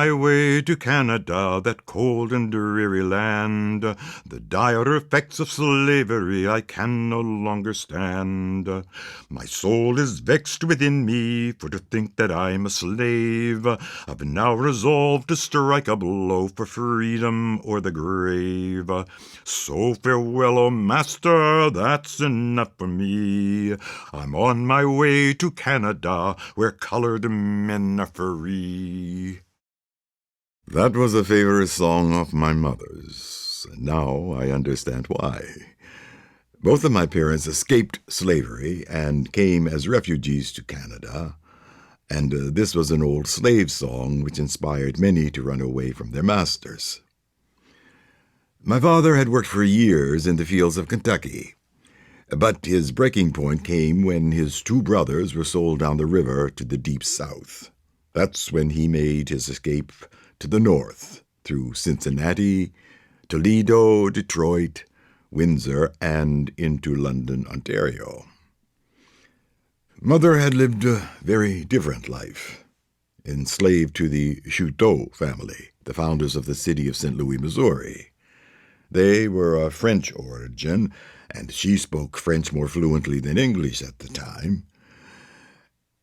my way to Canada, that cold and dreary land. The dire effects of slavery I can no longer stand. My soul is vexed within me, for to think that I'm a slave. I've now resolved to strike a blow for freedom or the grave. So farewell, O master, that's enough for me. I'm on my way to Canada, where colored men are free. That was a favorite song of my mother's. Now I understand why. Both of my parents escaped slavery and came as refugees to Canada, and this was an old slave song which inspired many to run away from their masters. My father had worked for years in the fields of Kentucky, but his breaking point came when his two brothers were sold down the river to the deep south. That's when he made his escape to the north, through Cincinnati, Toledo, Detroit, Windsor, and into London, Ontario. Mother had lived a very different life, enslaved to the Chouteau family, the founders of the city of St. Louis, Missouri. They were of French origin, and she spoke French more fluently than English at the time.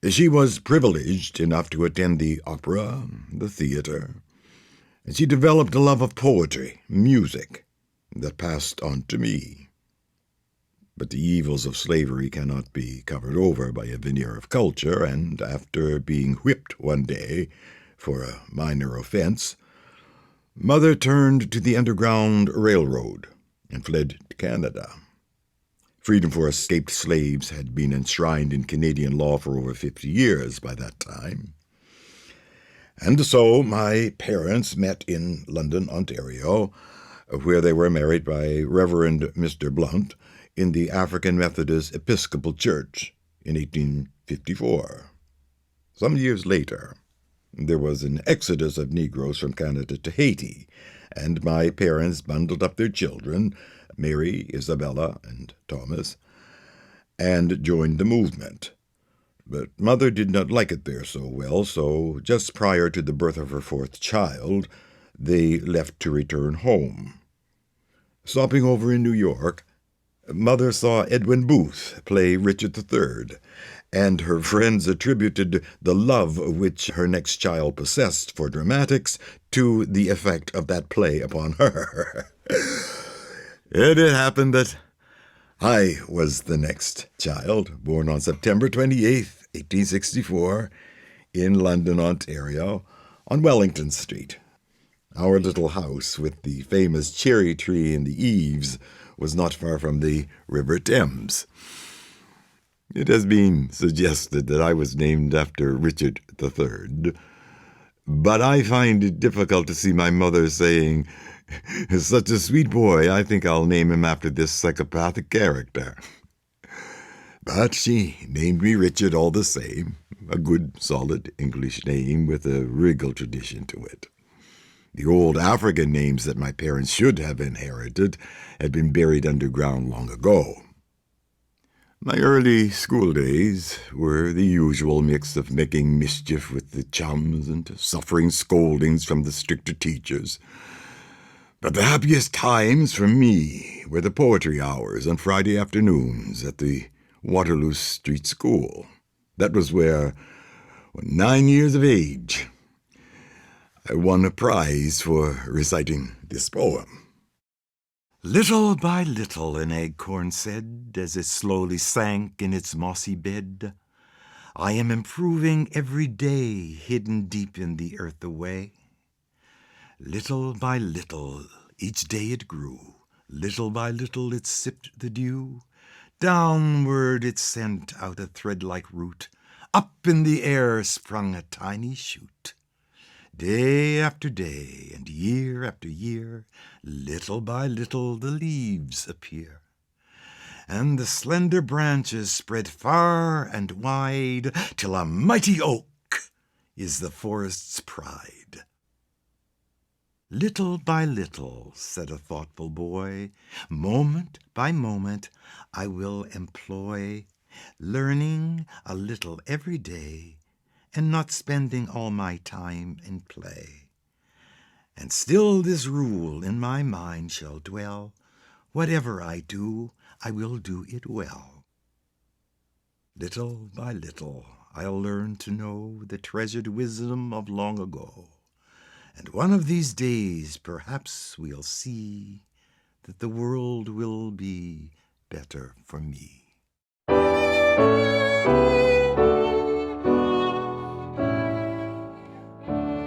She was privileged enough to attend the opera, the theater, and she developed a love of poetry, music, that passed on to me. But the evils of slavery cannot be covered over by a veneer of culture, and after being whipped one day for a minor offense, Mother turned to the Underground Railroad and fled to Canada. Freedom for escaped slaves had been enshrined in Canadian law for over 50 years by that time. And so my parents met in London, Ontario, where they were married by Reverend Mr. Blunt in the African Methodist Episcopal Church in 1854. Some years later, there was an exodus of Negroes from Canada to Haiti, and my parents bundled up their children, Mary, Isabella, and Thomas, and joined the movement. But Mother did not like it there so well, so just prior to the birth of her fourth child, they left to return home. Stopping over in New York, Mother saw Edwin Booth play Richard III, and her friends attributed the love which her next child possessed for dramatics to the effect of that play upon her. It had happened that I was the next child, born on September 28th, 1864, in London, Ontario, on Wellington Street. Our little house with the famous cherry tree in the eaves was not far from the River Thames. It has been suggested that I was named after Richard III, but I find it difficult to see my mother saying, "Such a sweet boy, I think I'll name him after this psychopathic character." But she named me Richard all the same, a good, solid English name with a regal tradition to it. The old African names that my parents should have inherited had been buried underground long ago. My early school days were the usual mix of making mischief with the chums and suffering scoldings from the stricter teachers. But the happiest times for me were the poetry hours on Friday afternoons at the Waterloo Street School. That was where, when 9 years of age, I won a prize for reciting this poem. Little by little, an acorn said, as it slowly sank in its mossy bed, I am improving every day, hidden deep in the earth away. Little by little, each day it grew, little by little it sipped the dew, downward it sent out a thread-like root, up in the air sprung a tiny shoot. Day after day, and year after year, little by little the leaves appear, and the slender branches spread far and wide, till a mighty oak is the forest's pride. Little by little, said a thoughtful boy, moment by moment I will employ, learning a little every day, and not spending all my time in play. And still this rule in my mind shall dwell: whatever I do, I will do it well. Little by little, I'll learn to know the treasured wisdom of long ago. And one of these days, perhaps we'll see that the world will be better for me.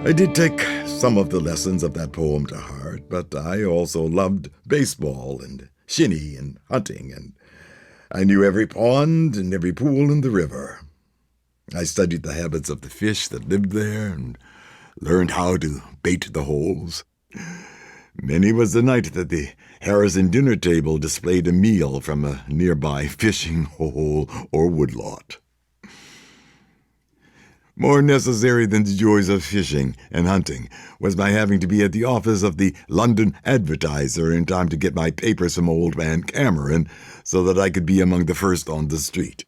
I did take some of the lessons of that poem to heart, but I also loved baseball and shinny and hunting, and I knew every pond and every pool in the river. I studied the habits of the fish that lived there and learned how to bait the holes. Many was the night that the Harrison dinner table displayed a meal from a nearby fishing hole or woodlot. More necessary than the joys of fishing and hunting was my having to be at the office of the London Advertiser in time to get my papers from old man Cameron so that I could be among the first on the street.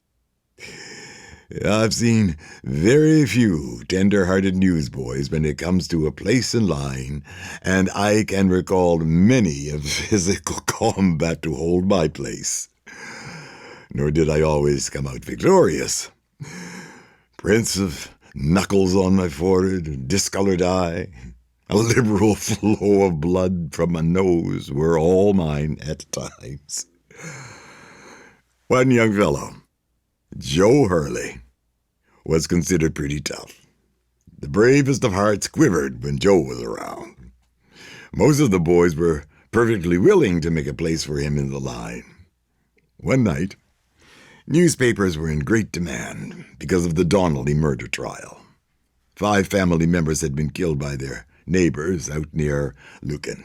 I've seen very few tender-hearted newsboys when it comes to a place in line, and I can recall many of physical combat to hold my place. Nor did I always come out victorious. Prints of knuckles on my forehead, a discolored eye, a liberal flow of blood from my nose were all mine at times. One young fellow, Joe Hurley, was considered pretty tough. The bravest of hearts quivered when Joe was around. Most of the boys were perfectly willing to make a place for him in the line. One night, newspapers were in great demand because of the Donnelly murder trial. 5 family members had been killed by their neighbors out near Lucan,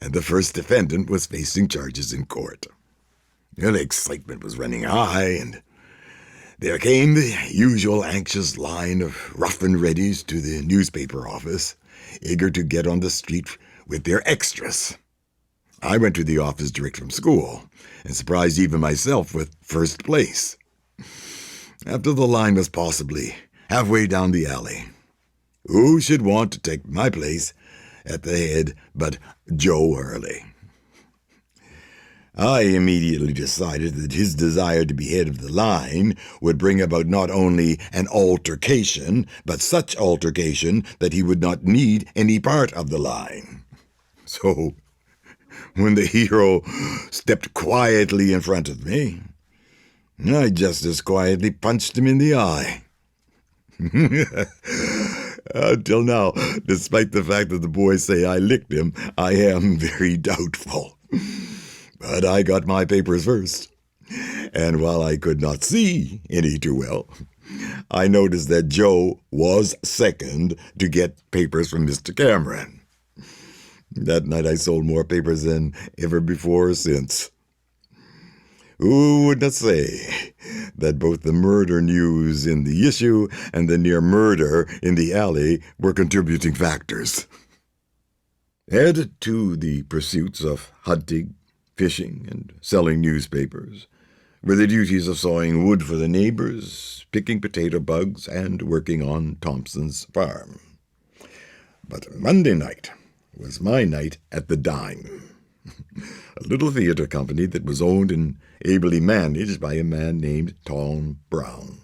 and the first defendant was facing charges in court. The excitement was running high, and there came the usual anxious line of rough and readies to the newspaper office, eager to get on the street with their extras. I went to the office direct from school, and surprised even myself with first place. After the line was possibly halfway down the alley, who should want to take my place at the head but Joe Hurley? I immediately decided that his desire to be head of the line would bring about not only an altercation, but such altercation that he would not need any part of the line. So, when the hero stepped quietly in front of me, I just as quietly punched him in the eye. Until now, despite the fact that the boys say I licked him, I am very doubtful. But I got my papers first, and while I could not see any too well, I noticed that Joe was second to get papers from Mr. Cameron. That night I sold more papers than ever before or since. Who would not say that both the murder news in the issue and the near murder in the alley were contributing factors? Added to the pursuits of hunting, fishing, and selling newspapers were the duties of sawing wood for the neighbors, picking potato bugs, and working on Thompson's farm. But Monday night was my night at the Dime, a little theater company that was owned and ably managed by a man named Tom Brown.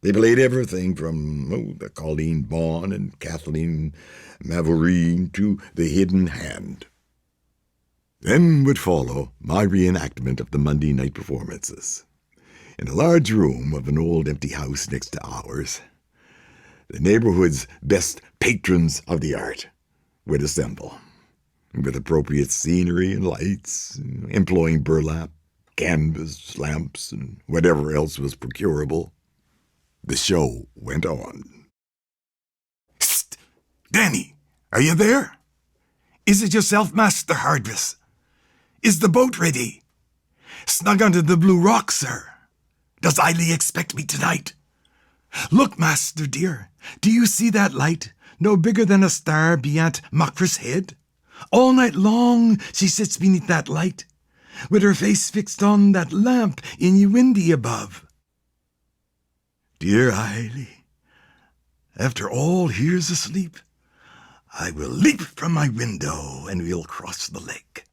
They played everything from the Colleen Bawn and Kathleen Mavoureen to The Hidden Hand. Then would follow my reenactment of the Monday night performances. In a large room of an old empty house next to ours, the neighborhood's best patrons of the art would assemble, with appropriate scenery and lights, employing burlap, canvas, lamps, and whatever else was procurable. The show went on. Psst! Danny, are you there? Is it yourself, Master Hardress? Is the boat ready? Snug under the blue rock, sir. Does Eily expect me tonight? Look, master dear, do you see that light, no bigger than a star beyond Macra's head? All night long she sits beneath that light, with her face fixed on that lamp in ye windy above. Dear Eily, after all here's asleep, I will leap from my window and we'll cross the lake.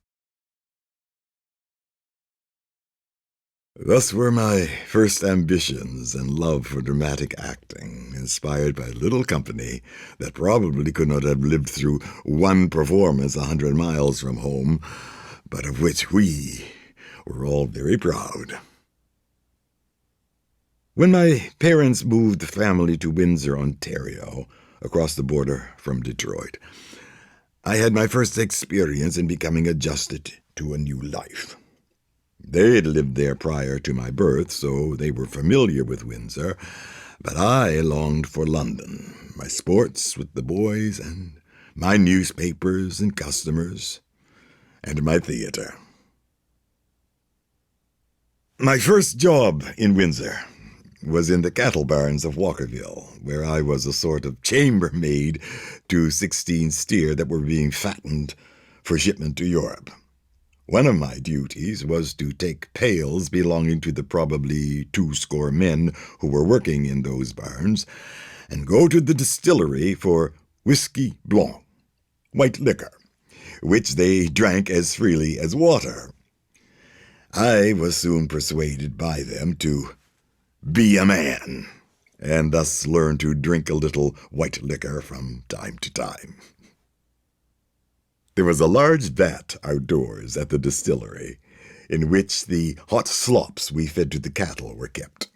Thus were my first ambitions and love for dramatic acting, inspired by a little company that probably could not have lived through one performance 100 miles from home, but of which we were all very proud. When my parents moved the family to Windsor, Ontario, across the border from Detroit, I had my first experience in becoming adjusted to a new life. They had lived there prior to my birth, so they were familiar with Windsor, but I longed for London, my sports with the boys, and my newspapers and customers, and my theater. My first job in Windsor was in the cattle barns of Walkerville, where I was a sort of chambermaid to 16 steer that were being fattened for shipment to Europe. One of my duties was to take pails belonging to the probably 20 men who were working in those barns and go to the distillery for whiskey blanc, white liquor, which they drank as freely as water. I was soon persuaded by them to be a man, and thus learned to drink a little white liquor from time to time. There was a large vat outdoors at the distillery, in which the hot slops we fed to the cattle were kept.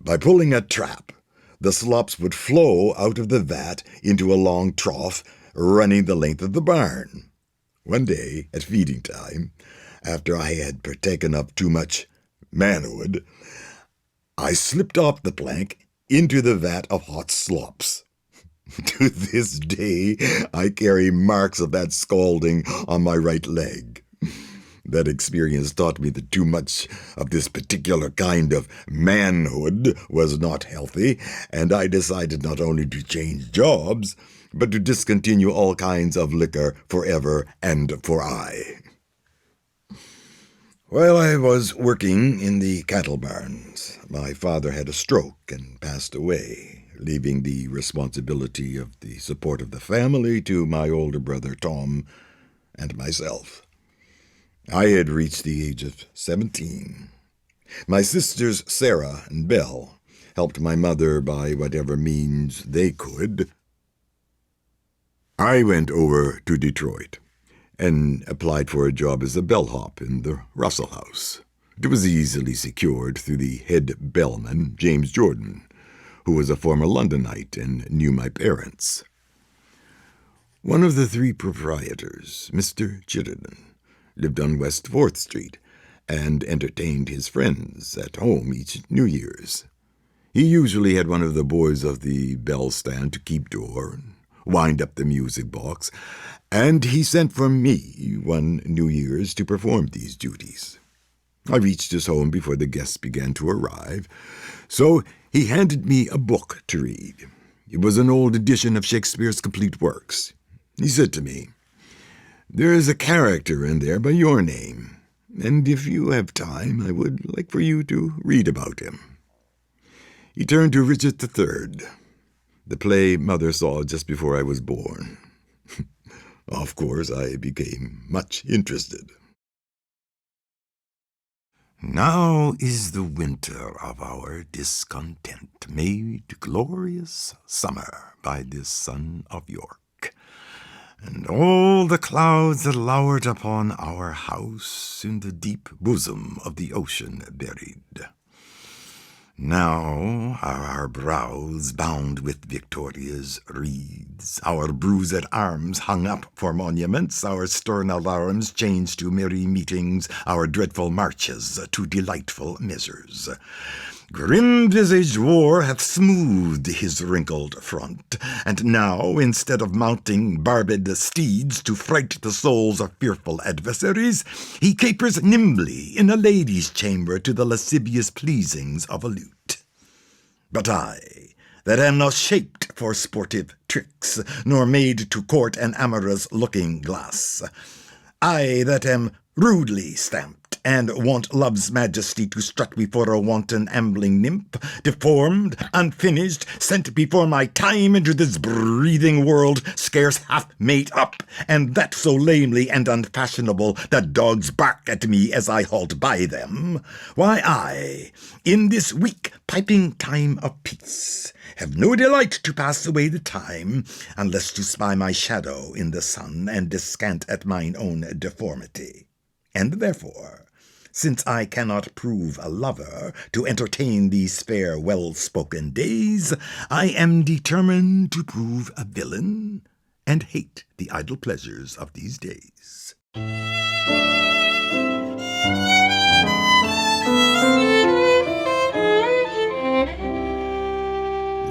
By pulling a trap, the slops would flow out of the vat into a long trough running the length of the barn. One day, at feeding time, after I had partaken of too much manhood, I slipped off the plank into the vat of hot slops. To this day, I carry marks of that scalding on my right leg. That experience taught me that too much of this particular kind of manhood was not healthy, and I decided not only to change jobs, but to discontinue all kinds of liquor forever and for aye. While I was working in the cattle barns, my father had a stroke and passed away, leaving the responsibility of the support of the family to my older brother Tom and myself. I had reached the age of 17. My sisters Sarah and Belle helped my mother by whatever means they could. I went over to Detroit and applied for a job as a bellhop in the Russell House. It was easily secured through the head bellman, James Jordan, who was a former Londonite and knew my parents. One of the 3 proprietors, Mr. Chittenden, lived on West 4th Street and entertained his friends at home each New Year's. He usually had one of the boys of the bell stand to keep door and wind up the music box, and he sent for me one New Year's to perform these duties. I reached his home before the guests began to arrive, so he handed me a book to read. It was an old edition of Shakespeare's complete works. He said to me, "There is a character in there by your name, and if you have time, I would like for you to read about him." He turned to Richard III, the play Mother saw just before I was born. Of course, I became much interested. Now is the winter of our discontent made glorious summer by this son of York, and all the clouds that lowered upon our house in the deep bosom of the ocean buried. Now are our brows bound with Victoria's wreaths, our bruised arms hung up for monuments, our stern alarms changed to merry meetings, our dreadful marches to delightful measures. Grim-visaged war hath smoothed his wrinkled front, and now, instead of mounting barbed steeds to fright the souls of fearful adversaries, he capers nimbly in a lady's chamber to the lascivious pleasings of a lute. But I, that am not shaped for sportive tricks, nor made to court an amorous looking-glass, I that am rudely stamped, and want love's majesty to strut before a wanton ambling nymph, deformed, unfinished, sent before my time into this breathing world, scarce half made up, and that so lamely and unfashionable that dogs bark at me as I halt by them? Why, I, in this weak piping time of peace, have no delight to pass away the time, unless to spy my shadow in the sun and descant at mine own deformity. And therefore, since I cannot prove a lover to entertain these fair well-spoken days, I am determined to prove a villain and hate the idle pleasures of these days.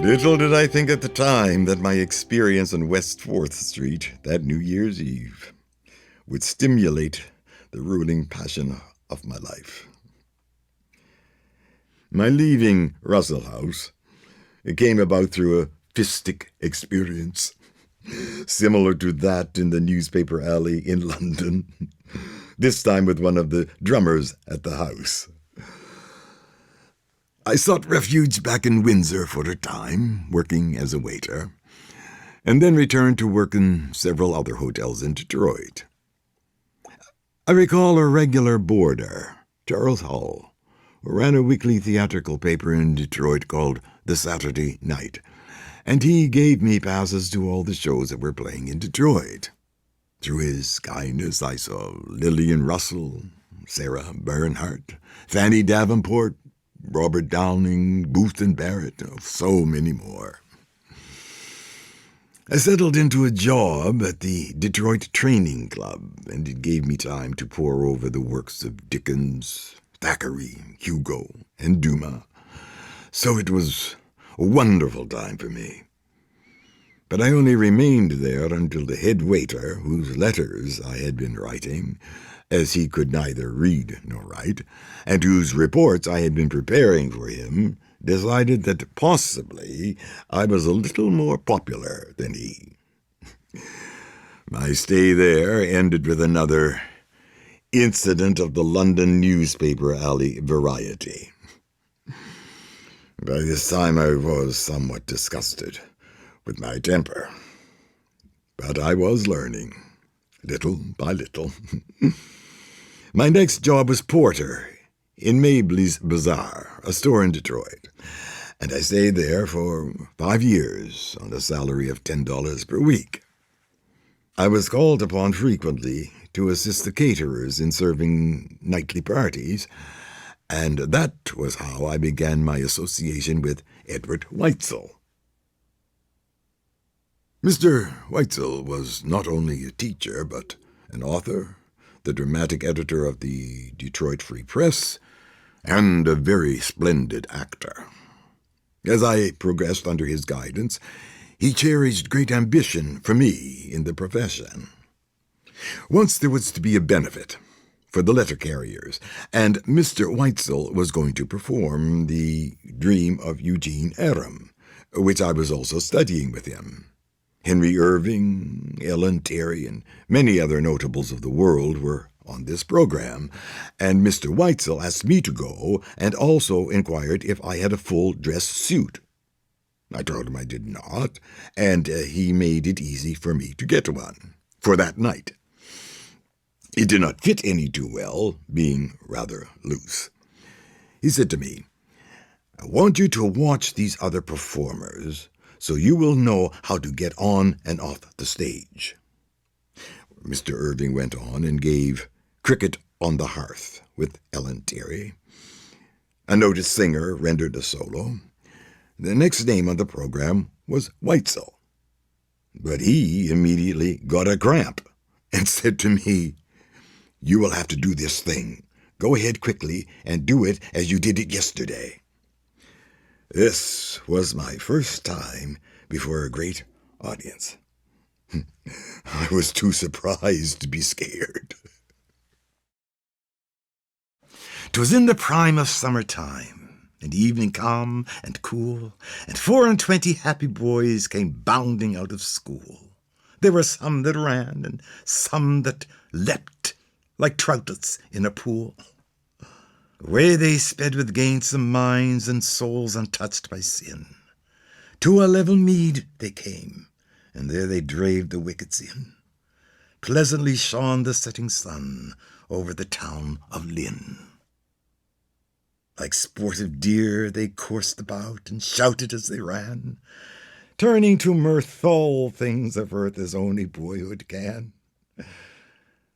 Little did I think at the time that my experience on West 4th Street that New Year's Eve would stimulate the ruling passion of my life. My leaving Russell House, it came about through a fistic experience, similar to that in the newspaper alley in London, this time with one of the drummers at the house. I sought refuge back in Windsor for a time, working as a waiter, and then returned to work in several other hotels in Detroit. I recall a regular boarder, Charles Hull, who ran a weekly theatrical paper in Detroit called The Saturday Night, and he gave me passes to all the shows that were playing in Detroit. Through his kindness, I saw Lillian Russell, Sarah Bernhardt, Fanny Davenport, Robert Downing, Booth and Barrett, so many more. I settled into a job at the Detroit Training Club, and it gave me time to pore over the works of Dickens, Thackeray, Hugo, and Dumas. So it was a wonderful time for me. But I only remained there until the head waiter, whose letters I had been writing, as he could neither read nor write, and whose reports I had been preparing for him, decided that possibly I was a little more popular than he. My stay there ended with another incident of the London newspaper alley variety. By this time I was somewhat disgusted with my temper, but I was learning, little by little. My next job was porter in Mabley's Bazaar, a store in Detroit, and I stayed there for 5 years on a salary of $10 per week. I was called upon frequently to assist the caterers in serving nightly parties, and that was how I began my association with Edward Weitzel. Mr. Weitzel was not only a teacher, but an author, the dramatic editor of the Detroit Free Press, and a very splendid actor. As I progressed under his guidance, he cherished great ambition for me in the profession. Once there was to be a benefit for the letter carriers, and Mr. Weitzel was going to perform the Dream of Eugene Aram, which I was also studying with him. Henry Irving, Ellen Terry, and many other notables of the world were on this program, and Mr. Weitzel asked me to go and also inquired if I had a full dress suit. I told him I did not, and he made it easy for me to get one for that night. It did not fit any too well, being rather loose. He said to me, "I want you to watch these other performers, so you will know how to get on and off the stage." Mr. Irving went on and gave Cricket on the Hearth with Ellen Terry. A noted singer rendered a solo. The next name on the program was Weitzel. But he immediately got a cramp and said to me, "You will have to do this thing. Go ahead quickly and do it as you did it yesterday." This was my first time before a great audience. I was too surprised to be scared. 'Twas in the prime of summer-time, and evening calm and cool, and 24 happy boys came bounding out of school. There were some that ran, and some that leapt like troutlets in a pool. Away they sped with gainsome minds and souls untouched by sin. To a level mead they came, and there they draved the wickets in. Pleasantly shone the setting sun over the town of Lynn. Like sportive deer they coursed about and shouted as they ran, turning to mirth all things of earth as only boyhood can.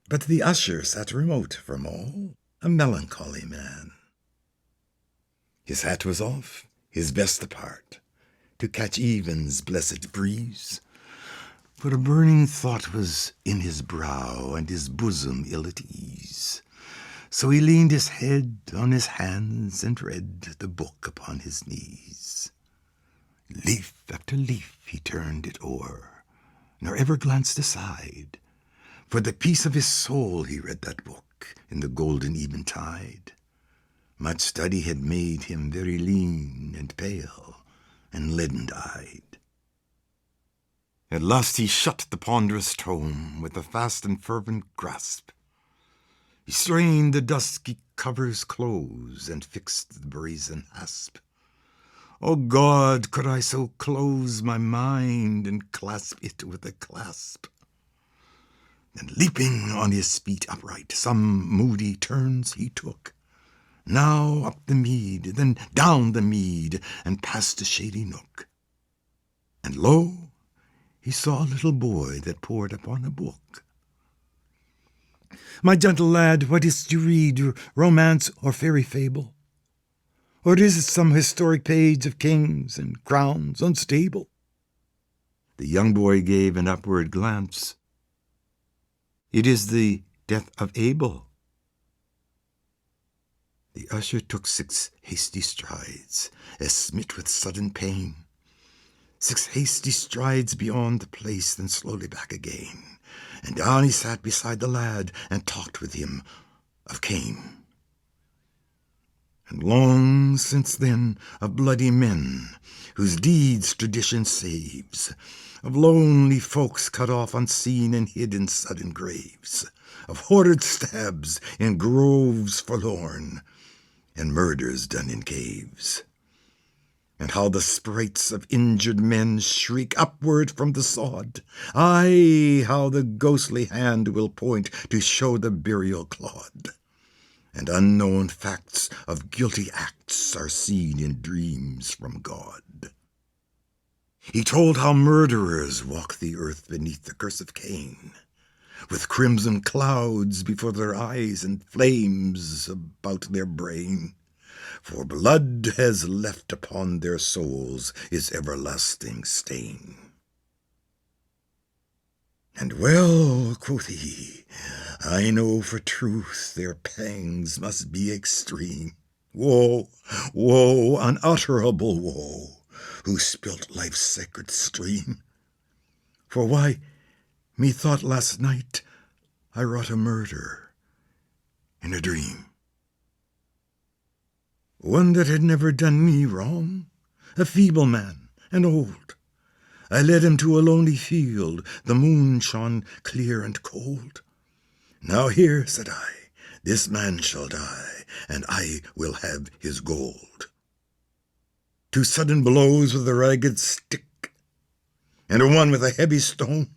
But the usher sat remote from all, a melancholy man. His hat was off, his vest apart, to catch even's blessed breeze. For a burning thought was in his brow, and his bosom ill at ease. So he leaned his head on his hands and read the book upon his knees. Leaf after leaf he turned it o'er, nor ever glanced aside. For the peace of his soul he read that book in the golden eventide. Much study had made him very lean and pale and leaden-eyed. At last he shut the ponderous tome with a fast and fervent grasp. He strained the dusky covers close and fixed the brazen hasp. O God, could I so close my mind and clasp it with a clasp? Then leaping on his feet upright, some moody turns he took. Now up the mead, then down the mead, and past a shady nook. And lo, he saw a little boy that pored upon a book. My gentle lad, what is't you read, romance or fairy fable? Or is it some historic page of kings and crowns unstable? The young boy gave an upward glance. It is the death of Abel. The usher took 6 hasty strides, as smit with sudden pain. 6 hasty strides beyond the place, then slowly back again. And down he sat beside the lad, and talked with him of Cain. And long since then of bloody men, whose deeds tradition saves, of lonely folks cut off unseen and hid in sudden graves, of horrid stabs in groves forlorn, and murders done in caves. And how the sprites of injured men shriek upward from the sod. Aye, how the ghostly hand will point to show the burial clod. And unknown facts of guilty acts are seen in dreams from God. He told how murderers walk the earth beneath the curse of Cain, with crimson clouds before their eyes and flames about their brain. For blood has left upon their souls his everlasting stain. And well, quoth he, I know for truth their pangs must be extreme. Woe, woe, unutterable woe, who spilt life's sacred stream. For why, methought last night I wrought a murder in a dream. One that had never done me wrong, a feeble man and old. I led him to a lonely field, the moon shone clear and cold. Now here, said I, this man shall die, and I will have his gold. 2 sudden blows with a ragged stick, and one with a heavy stone,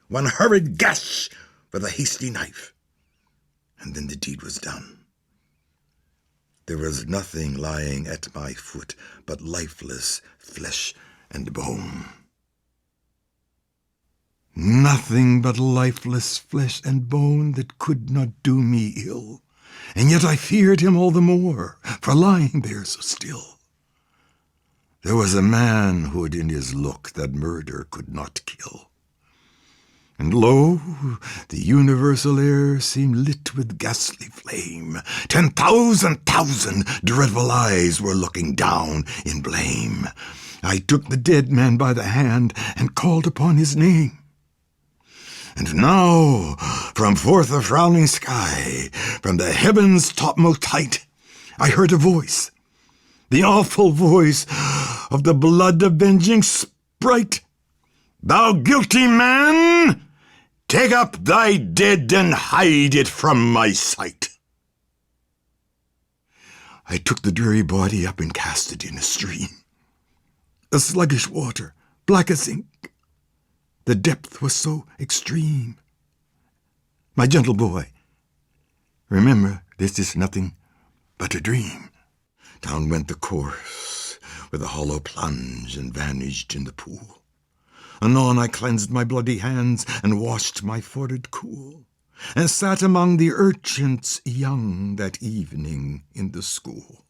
1 hurried gash with a hasty knife, and then the deed was done. There was nothing lying at my foot but lifeless flesh and bone. Nothing but lifeless flesh and bone that could not do me ill, and yet I feared him all the more for lying there so still. There was a manhood in his look that murder could not kill. And lo, the universal air seemed lit with ghastly flame. 10,000 dreadful eyes were looking down in blame. I took the dead man by the hand and called upon his name. And now, from forth the frowning sky, from the heavens' topmost height, I heard a voice, the awful voice of the blood-avenging sprite. Thou guilty man, take up thy dead and hide it from my sight. I took the dreary body up and cast it in a stream. A sluggish water, black as ink. The depth was so extreme. My gentle boy, remember, this is nothing but a dream. Down went the corse with a hollow plunge and vanished in the pool. Anon I cleansed my bloody hands and washed my forehead cool, and sat among the urchins young that evening in the school.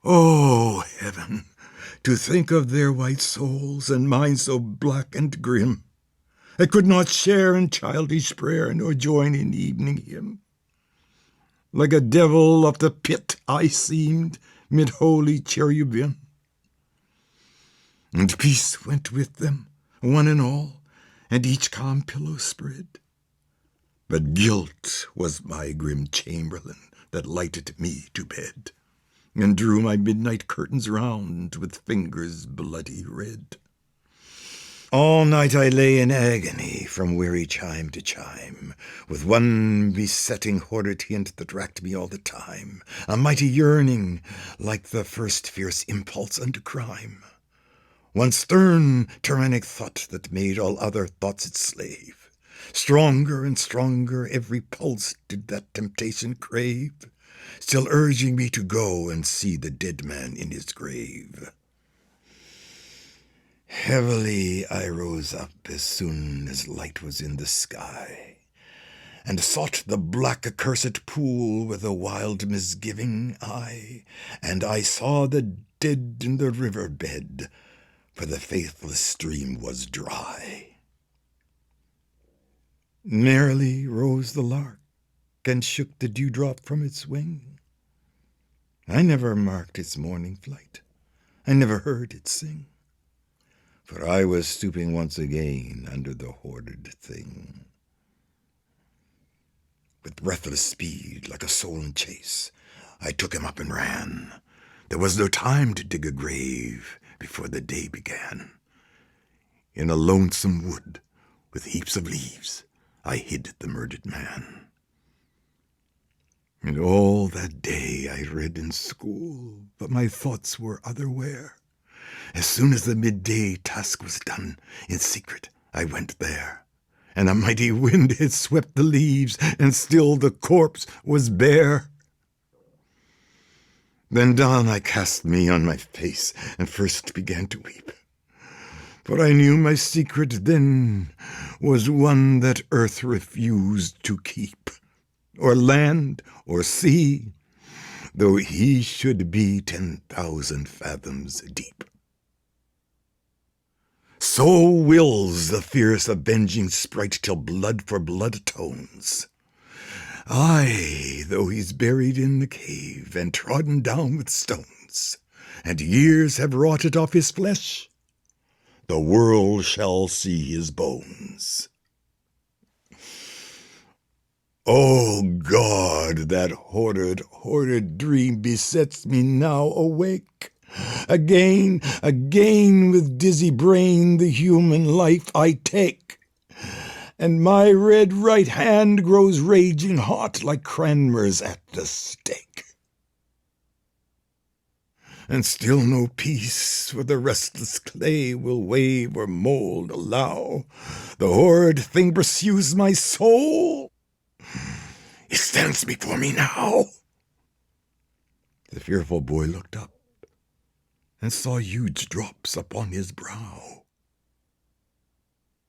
Oh, heaven, to think of their white souls and mine so black and grim, I could not share in childish prayer nor join in evening hymn. Like a devil of the pit I seemed mid holy cherubim, and peace went with them, one and all, and each calm pillow spread. But guilt was my grim chamberlain that lighted me to bed, and drew my midnight curtains round with fingers bloody red. All night I lay in agony from weary chime to chime, with one besetting horrid hint that racked me all the time, a mighty yearning like the first fierce impulse unto crime. One stern, tyrannic thought that made all other thoughts its slave. Stronger and stronger every pulse did that temptation crave, still urging me to go and see the dead man in his grave. Heavily I rose up as soon as light was in the sky, and sought the black accursed pool with a wild misgiving eye, and I saw the dead in the river bed, for the faithless stream was dry. Merrily rose the lark, and shook the dewdrop from its wing. I never marked its morning flight, I never heard it sing, for I was stooping once again under the hoarded thing. With breathless speed, like a soul in chase, I took him up and ran. There was no time to dig a grave before the day began. In a lonesome wood, with heaps of leaves, I hid the murdered man. And all that day I read in school, but my thoughts were otherwhere. As soon as the midday task was done, in secret I went there, and a mighty wind had swept the leaves, and still the corpse was bare. Then down I cast me on my face, and first began to weep, for I knew my secret then was one that earth refused to keep, or land, or sea, though he should be 10,000 fathoms deep. So wills the fierce avenging sprite till blood for blood atones. Aye, though he's buried in the cave and trodden down with stones, and years have rotted off his flesh, the world shall see his bones. Oh God, that horrid dream besets me now awake. Again with dizzy brain the human life I take, and my red right hand grows raging hot like Cranmer's at the stake. And still no peace for the restless clay will wave or mold allow. The horrid thing pursues my soul. It stands before me now. The fearful boy looked up and saw huge drops upon his brow.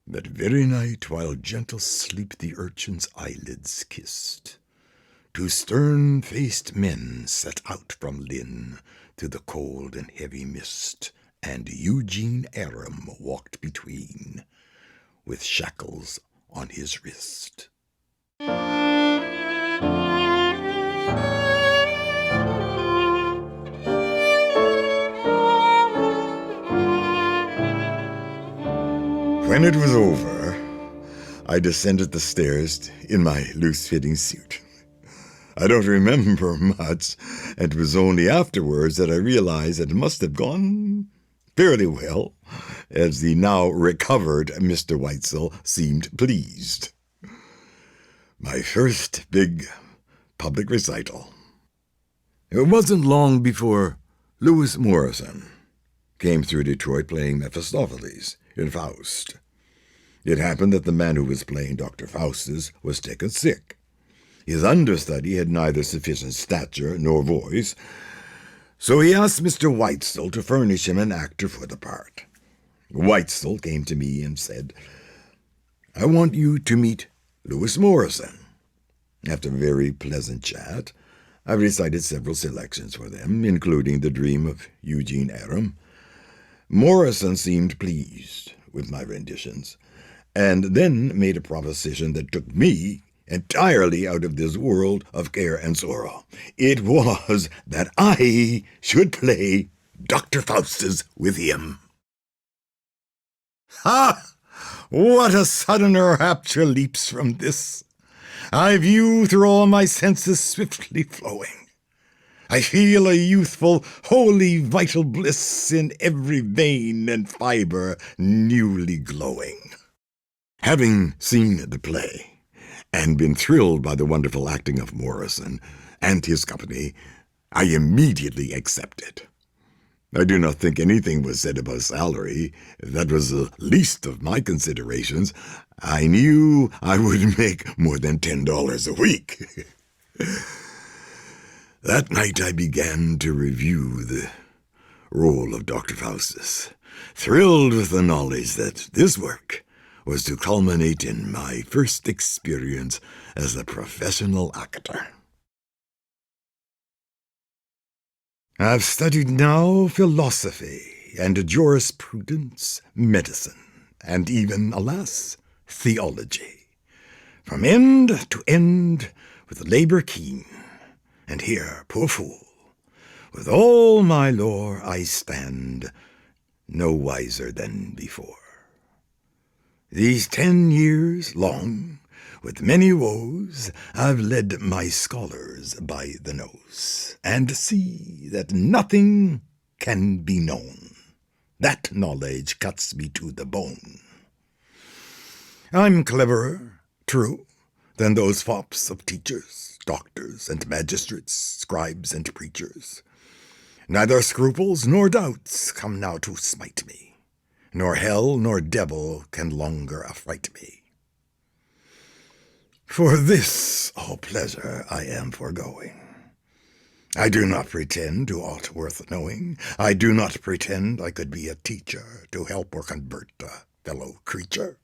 That very night, while gentle sleep the urchin's eyelids kissed, two stern-faced men set out from Lynn through the cold and heavy mist, and Eugene Aram walked between, with shackles on his wrist. When it was over, I descended the stairs in my loose-fitting suit. I don't remember much, and it was only afterwards that I realized that it must have gone fairly well, as the now recovered Mr. Weitzel seemed pleased. My first big public recital. It wasn't long before Lewis Morrison came through Detroit playing Mephistopheles in Faust. It happened that the man who was playing Dr. Faustus was taken sick. His understudy had neither sufficient stature nor voice, so he asked Mr. Weitzel to furnish him an actor for the part. Weitzel came to me and said, "I want you to meet Lewis Morrison." After a very pleasant chat, I recited several selections for them, including The Dream of Eugene Aram. Morrison seemed pleased with my renditions, and then made a proposition that took me entirely out of this world of care and sorrow. It was that I should play Dr. Faustus with him. Ha! What a sudden rapture leaps from this! I view through all my senses swiftly flowing. I feel a youthful, holy, vital bliss in every vein and fiber newly glowing. Having seen the play, and been thrilled by the wonderful acting of Morrison and his company, I immediately accepted. I do not think anything was said about salary. That was the least of my considerations. I knew I would make more than $10 a week. That night I began to review the role of Dr. Faustus, thrilled with the knowledge that this work was to culminate in my first experience as a professional actor. I've studied now philosophy and jurisprudence, medicine, and even, alas, theology. From end to end, with labor keen, and here, poor fool, with all my lore I stand, no wiser than before. These 10 years long, with many woes, I've led my scholars by the nose, and see that nothing can be known. That knowledge cuts me to the bone. I'm cleverer, true, than those fops of teachers, doctors, and magistrates, scribes, and preachers. Neither scruples nor doubts come now to smite me, nor hell nor devil can longer affright me. For this all pleasure I am foregoing. I do not pretend to aught worth knowing. I do not pretend I could be a teacher to help or convert a fellow creature.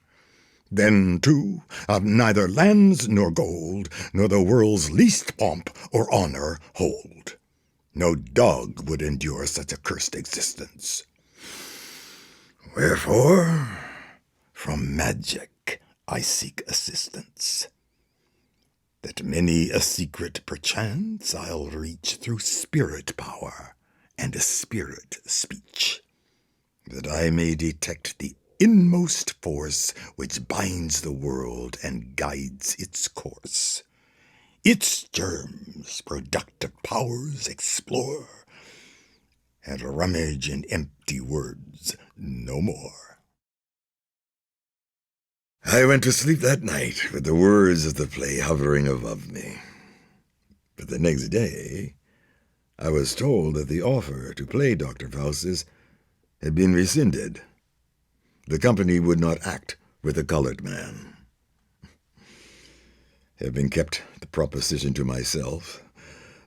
Then, too, I've neither lands nor gold, nor the world's least pomp or honor hold. No dog would endure such a cursed existence. Wherefore, from magic I seek assistance, that many a secret perchance I'll reach through spirit power and a spirit speech, that I may detect the inmost force which binds the world and guides its course. Its germs, productive powers explore, and rummage in empty words no more. I went to sleep that night with the words of the play hovering above me. But the next day, I was told that the offer to play Dr. Faustus had been rescinded. The company would not act with a colored man. Having kept the proposition to myself,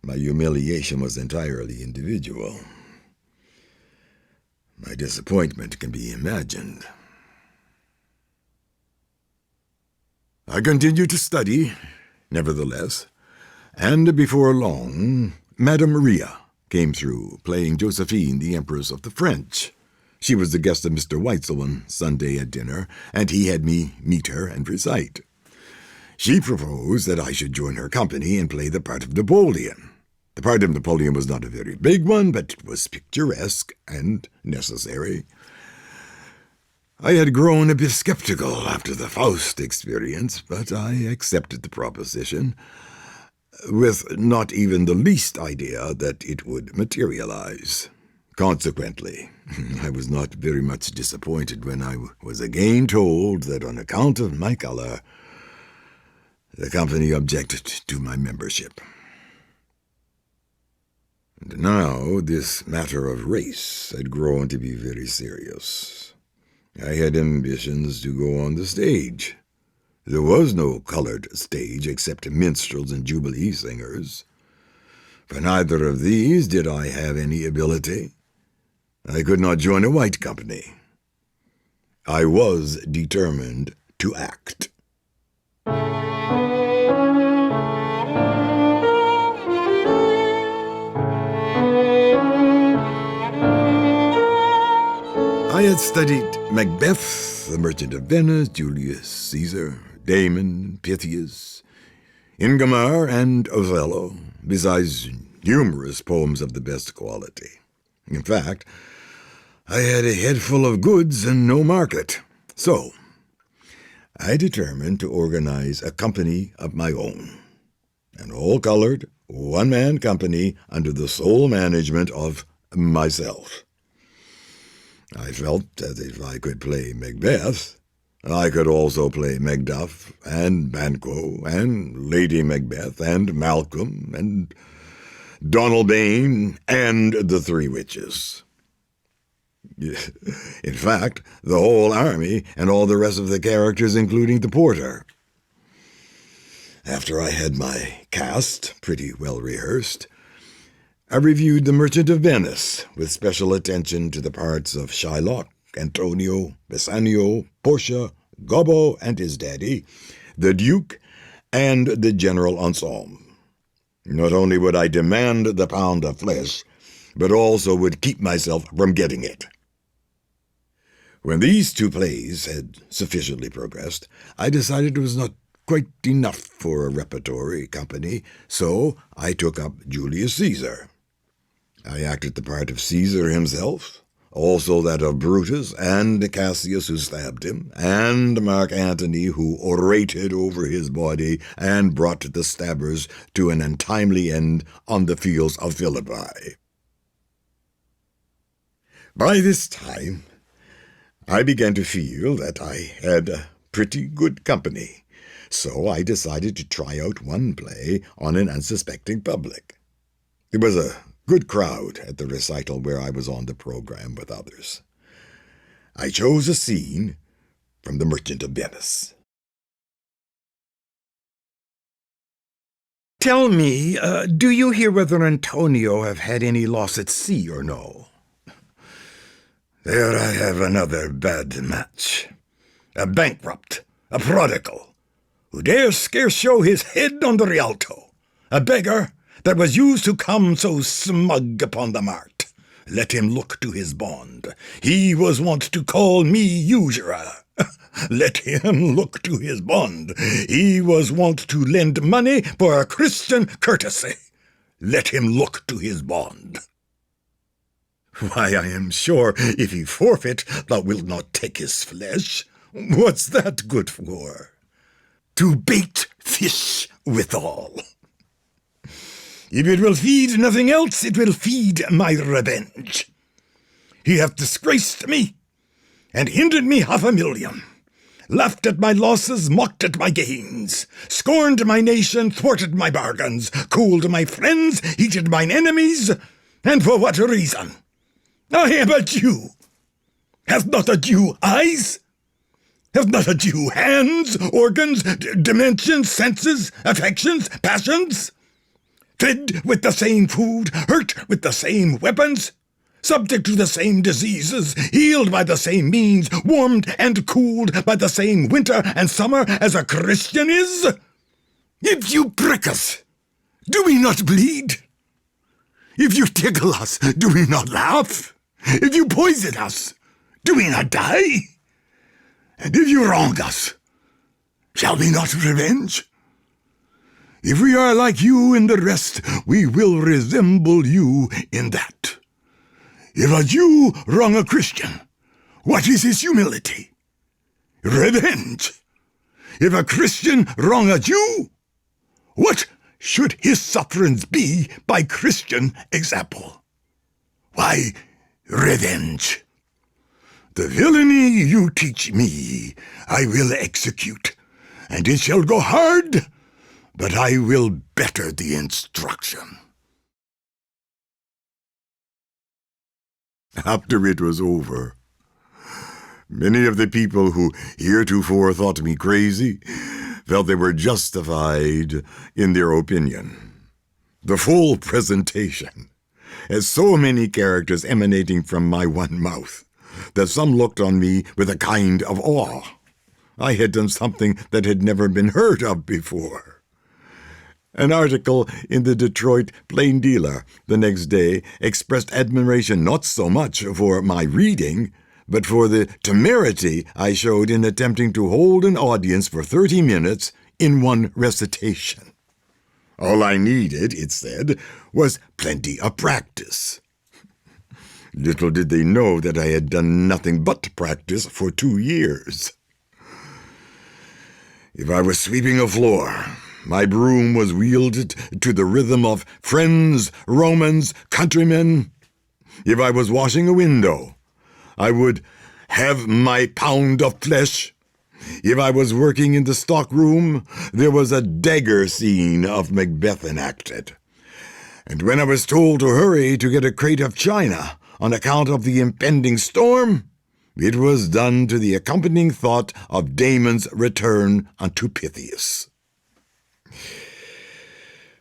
my humiliation was entirely individual. My disappointment can be imagined. I continued to study, nevertheless, and before long, Madame Maria came through, playing Josephine, the Empress of the French. She was the guest of Mr. Weitzel one Sunday at dinner, and he had me meet her and recite. She proposed that I should join her company and play the part of Napoleon. The part of Napoleon was not a very big one, but it was picturesque and necessary. I had grown a bit skeptical after the Faust experience, but I accepted the proposition, with not even the least idea that it would materialize. Consequently, I was not very much disappointed when I was again told that on account of my color, the company objected to my membership. Now this matter of race had grown to be very serious. I had ambitions to go on the stage. There was no colored stage except minstrels and jubilee singers. For neither of these did I have any ability. I could not join a white company. I was determined to act. I had studied Macbeth, The Merchant of Venice, Julius Caesar, Damon, Pythias, Ingomar, and Othello, besides numerous poems of the best quality. In fact, I had a head full of goods and no market. So, I determined to organize a company of my own, an all-colored, one-man company under the sole management of myself. I felt that if I could play Macbeth, I could also play Macduff and Banquo and Lady Macbeth and Malcolm and Donalbain and the Three Witches. In fact, the whole army and all the rest of the characters, including the porter. After I had my cast pretty well rehearsed, I reviewed The Merchant of Venice with special attention to the parts of Shylock, Antonio, Bassanio, Portia, Gobbo and his daddy, the Duke, and the general ensemble. Not only would I demand the pound of flesh, but also would keep myself from getting it. When these two plays had sufficiently progressed, I decided it was not quite enough for a repertory company, so I took up Julius Caesar. I acted the part of Caesar himself, also that of Brutus and Cassius who stabbed him, and Mark Antony who orated over his body and brought the stabbers to an untimely end on the fields of Philippi. By this time, I began to feel that I had a pretty good company, so I decided to try out one play on an unsuspecting public. There was a good crowd at the recital where I was on the program with others. I chose a scene from The Merchant of Venice. Tell me, do you hear whether Antonio have had any loss at sea or no? There I have another bad match. A bankrupt, a prodigal, who dare scarce show his head on the Rialto, a beggar that was used to come so smug upon the mart. Let him look to his bond. He was wont to call me usurer. Let him look to his bond. He was wont to lend money for a Christian courtesy. Let him look to his bond. Why, I am sure if he forfeit, thou wilt not take his flesh. What's that good for? To bait fish withal. If it will feed nothing else, it will feed my revenge. He hath disgraced me, and hindered me 500,000, laughed at my losses, mocked at my gains, scorned my nation, thwarted my bargains, cooled my friends, heated mine enemies, and for what reason? I am a Jew. Hath not a Jew eyes? Hath not a Jew hands, organs, dimensions, senses, affections, passions? Fed with the same food, hurt with the same weapons, subject to the same diseases, healed by the same means, warmed and cooled by the same winter and summer as a Christian is? If you prick us, do we not bleed? If you tickle us, do we not laugh? If you poison us, do we not die? And if you wrong us, shall we not revenge? If we are like you in the rest, we will resemble you in that. If a Jew wrong a Christian, what is his humility? Revenge. If a Christian wrong a Jew, what should his sufferance be by Christian example? Why, revenge. The villainy you teach me, I will execute, and it shall go hard, but I will better the instruction. After it was over, many of the people who heretofore thought me crazy felt they were justified in their opinion. The full presentation has so many characters emanating from my one mouth that some looked on me with a kind of awe. I had done something that had never been heard of before. An article in the Detroit Plain Dealer the next day expressed admiration not so much for my reading, but for the temerity I showed in attempting to hold an audience for 30 minutes in one recitation. All I needed, it said, was plenty of practice. Little did they know that I had done nothing but practice for 2 years. If I was sweeping a floor, my broom was wielded to the rhythm of Friends, Romans, Countrymen. If I was washing a window, I would have my pound of flesh. If I was working in the stockroom, there was a dagger scene of Macbeth enacted. And when I was told to hurry to get a crate of china on account of the impending storm, it was done to the accompanying thought of Damon's return unto Pythias.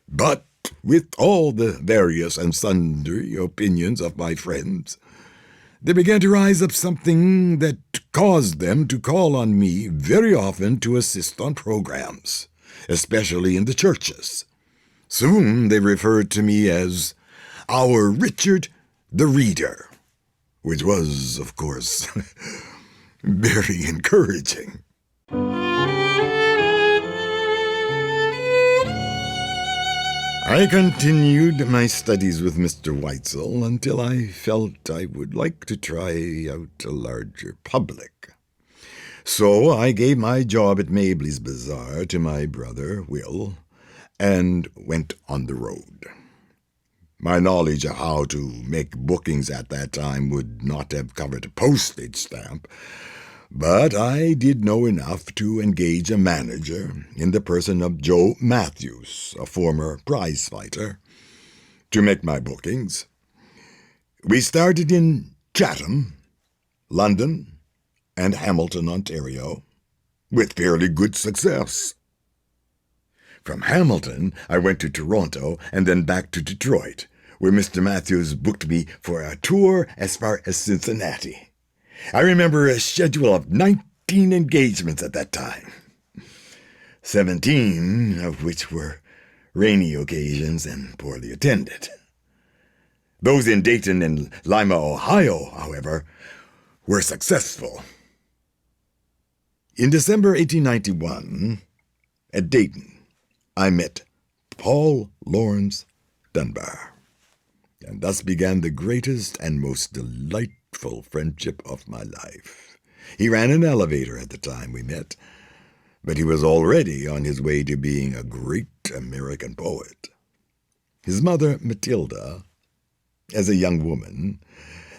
But with all the various and sundry opinions of my friends, there began to rise up something that caused them to call on me very often to assist on programs, especially in the churches. Soon they referred to me as our Richard the Reader, which was, of course, very encouraging. I continued my studies with Mr. Weitzel until I felt I would like to try out a larger public. So I gave my job at Mabley's Bazaar to my brother, Will, and went on the road. My knowledge of how to make bookings at that time would not have covered a postage stamp, but I did know enough to engage a manager in the person of Joe Matthews, a former prize fighter, to make my bookings. We started in Chatham, London, and Hamilton, Ontario, with fairly good success. From Hamilton, I went to Toronto and then back to Detroit, where Mr. Matthews booked me for a tour as far as Cincinnati. I remember a schedule of 19 engagements at that time, 17 of which were rainy occasions and poorly attended. Those in Dayton and Lima, Ohio, however, were successful. In December 1891, at Dayton, I met Paul Lawrence Dunbar, and thus began the greatest and most delightful friendship of my life. He ran an elevator at the time we met, but he was already on his way to being a great American poet. His mother, Matilda, as a young woman,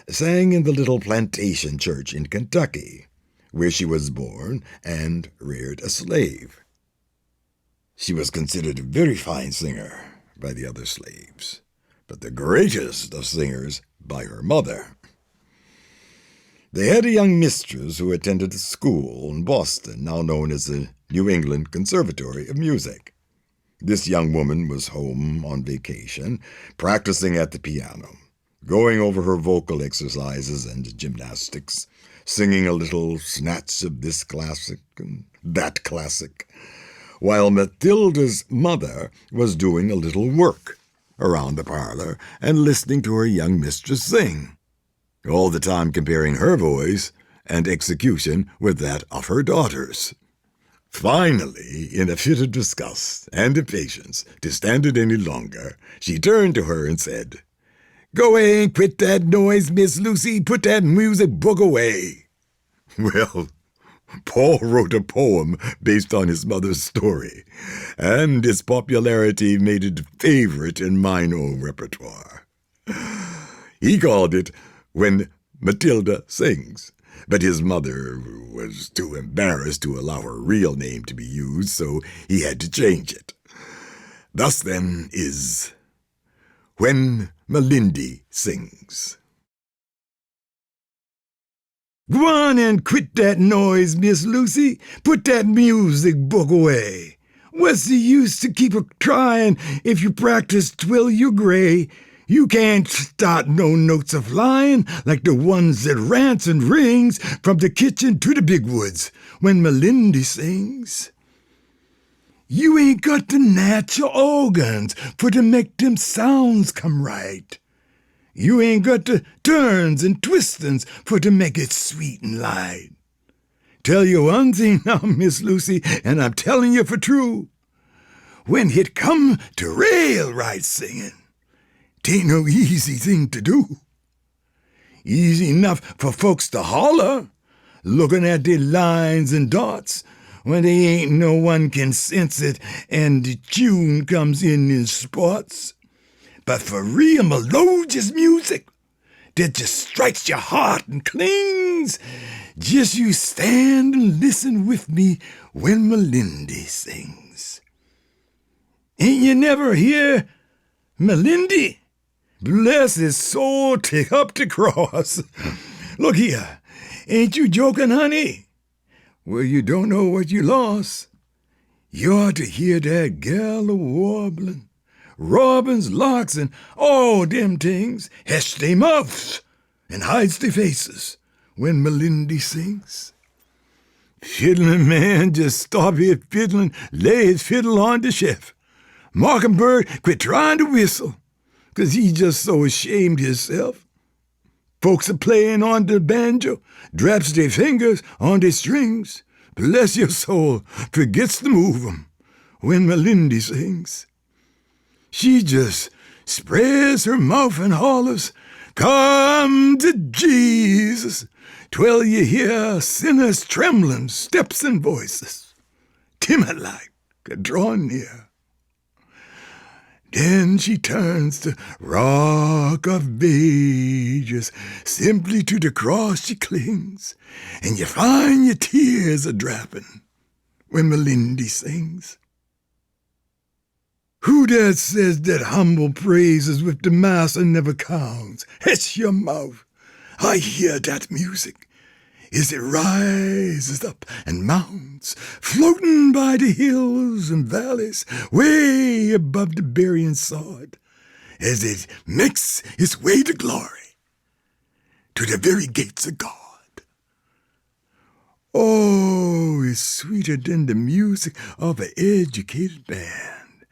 sang in the little plantation church in Kentucky, where she was born and reared a slave. She was considered a very fine singer by the other slaves, but the greatest of singers by her mother. They had a young mistress who attended a school in Boston, now known as the New England Conservatory of Music. This young woman was home on vacation, practicing at the piano, going over her vocal exercises and gymnastics, singing a little snatch of this classic and that classic, while Matilda's mother was doing a little work around the parlor and listening to her young mistress sing, all the time comparing her voice and execution with that of her daughters. Finally, in a fit of disgust and impatience to stand it any longer, she turned to her and said, "Go away and quit that noise, Miss Lucy. Put that music book away." Well, Paul wrote a poem based on his mother's story, and its popularity made it a favorite in mine own repertoire. He called it When Matilda Sings, but his mother was too embarrassed to allow her real name to be used, so he had to change it. Thus, then, is When Melindy Sings. Go on and quit that noise, Miss Lucy. Put that music book away. What's the use to keep trying if you practice till you're gray? You can't start no notes of flying like the ones that rants and rings from the kitchen to the big woods when Melindy sings. You ain't got the natural organs for to make them sounds come right. You ain't got the turns and twistings for to make it sweet and light. Tell you one thing now, Miss Lucy, and I'm telling you for true. When it come to real right singing, 'tain't no easy thing to do. Easy enough for folks to holler, looking at the lines and dots, when they ain't no one can sense it and the tune comes in spots. But for real melodious music that just strikes your heart and clings, just you stand and listen with me when Melindy sings. Ain't you never hear Melindy? Bless his soul, take up the cross. Look here, ain't you joking, honey? Well, you don't know what you lost. You ought to hear that gal a-warbling. Robins, larks, and all them things hush their mouths and hides their faces when Melindy sings. Fiddling man just stop here fiddling, lay his fiddle on the shelf. Mockingbird quit trying to whistle, 'cause he just so ashamed himself. Folks are playing on the banjo, drops their fingers on their strings. Bless your soul, forgets to move 'em when Melindy sings. She just spreads her mouth and hollers, "Come to Jesus," twell you hear sinners trembling, steps and voices, timid-like, drawing near. Then she turns to Rock of Ages, simply to the cross she clings, and you find your tears a-drapping when Melindy sings. Who that says that humble praises with the master never counts? Hush your mouth. I hear that music as it rises up and mounts, floating by the hills and valleys, way above the burying sod, as it makes its way to glory, to the very gates of God. Oh, it's sweeter than the music of an educated band,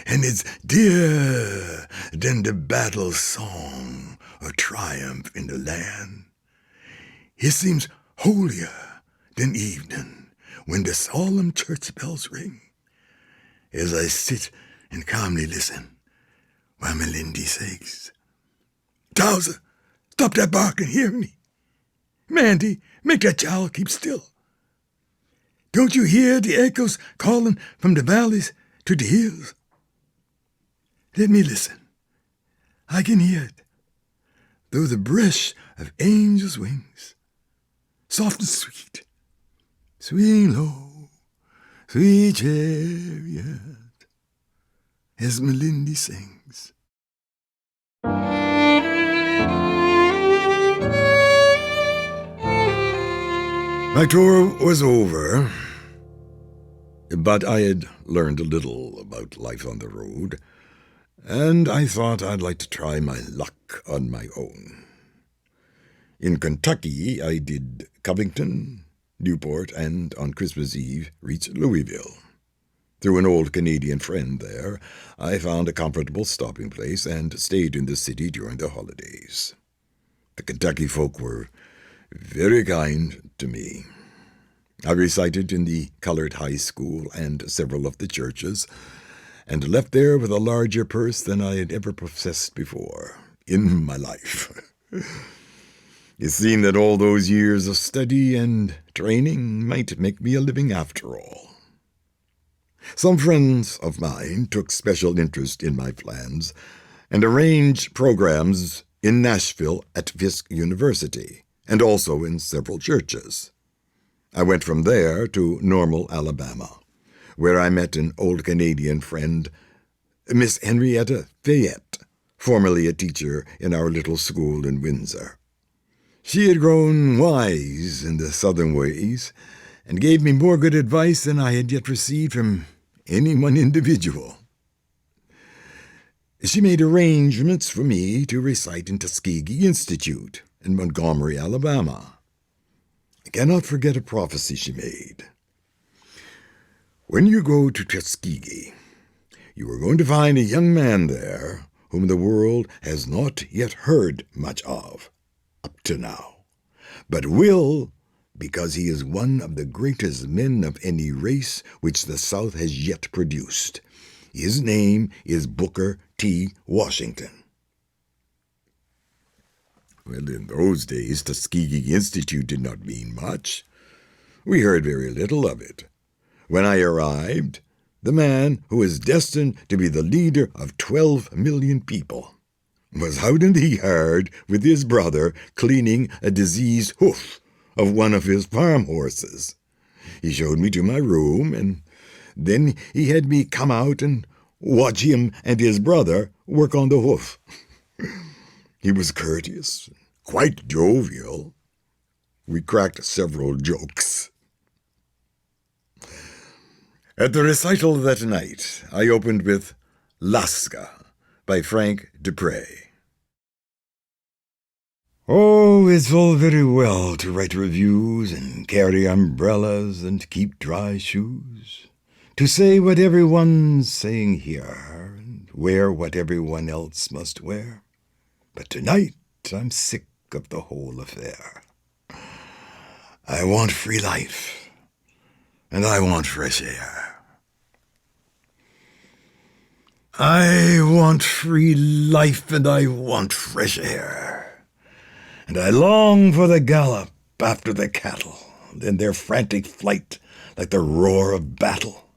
and it's dearer than the battle song of triumph in the land. It seems holier than evening when the solemn church bells ring, as I sit and calmly listen while Melindy sings. Towser, stop that barking, hear me. Mandy, make that child keep still. Don't you hear the echoes calling from the valleys to the hills? Let me listen. I can hear it, through the brush of angels' wings. Soft and sweet, swing low, sweet chariot, as Melindy sings. My tour was over, but I had learned a little about life on the road, and I thought I'd like to try my luck on my own. In Kentucky, I did Covington, Newport, and on Christmas Eve reached Louisville. Through an old Canadian friend there, I found a comfortable stopping place and stayed in the city during the holidays. The Kentucky folk were very kind to me. I recited in the colored high school and several of the churches, and left there with a larger purse than I had ever possessed before in my life. It seemed that all those years of study and training might make me a living after all. Some friends of mine took special interest in my plans and arranged programs in Nashville at Fisk University, and also in several churches. I went from there to Normal, Alabama, where I met an old Canadian friend, Miss Henrietta Fayette, formerly a teacher in our little school in Windsor. She had grown wise in the southern ways, and gave me more good advice than I had yet received from any one individual. She made arrangements for me to recite in Tuskegee Institute in Montgomery, Alabama. I cannot forget a prophecy she made. When you go to Tuskegee, you are going to find a young man there whom the world has not yet heard much of up to now, but will, because he is one of the greatest men of any race which the South has yet produced. His name is Booker T. Washington. Well, in those days, Tuskegee Institute did not mean much. We heard very little of it. When I arrived, the man who is destined to be the leader of 12 million people was out in the yard with his brother cleaning a diseased hoof of one of his farm horses. He showed me to my room, and then he had me come out and watch him and his brother work on the hoof. He was courteous, quite jovial. We cracked several jokes. At the recital that night, I opened with Lasca by Frank Dupre. Oh, it's all very well to write reviews and carry umbrellas and keep dry shoes, to say what everyone's saying here and wear what everyone else must wear. But tonight I'm sick of the whole affair. I want free life, and I want fresh air. I want free life, and I want fresh air. And I long for the gallop after the cattle, in their frantic flight like the roar of battle,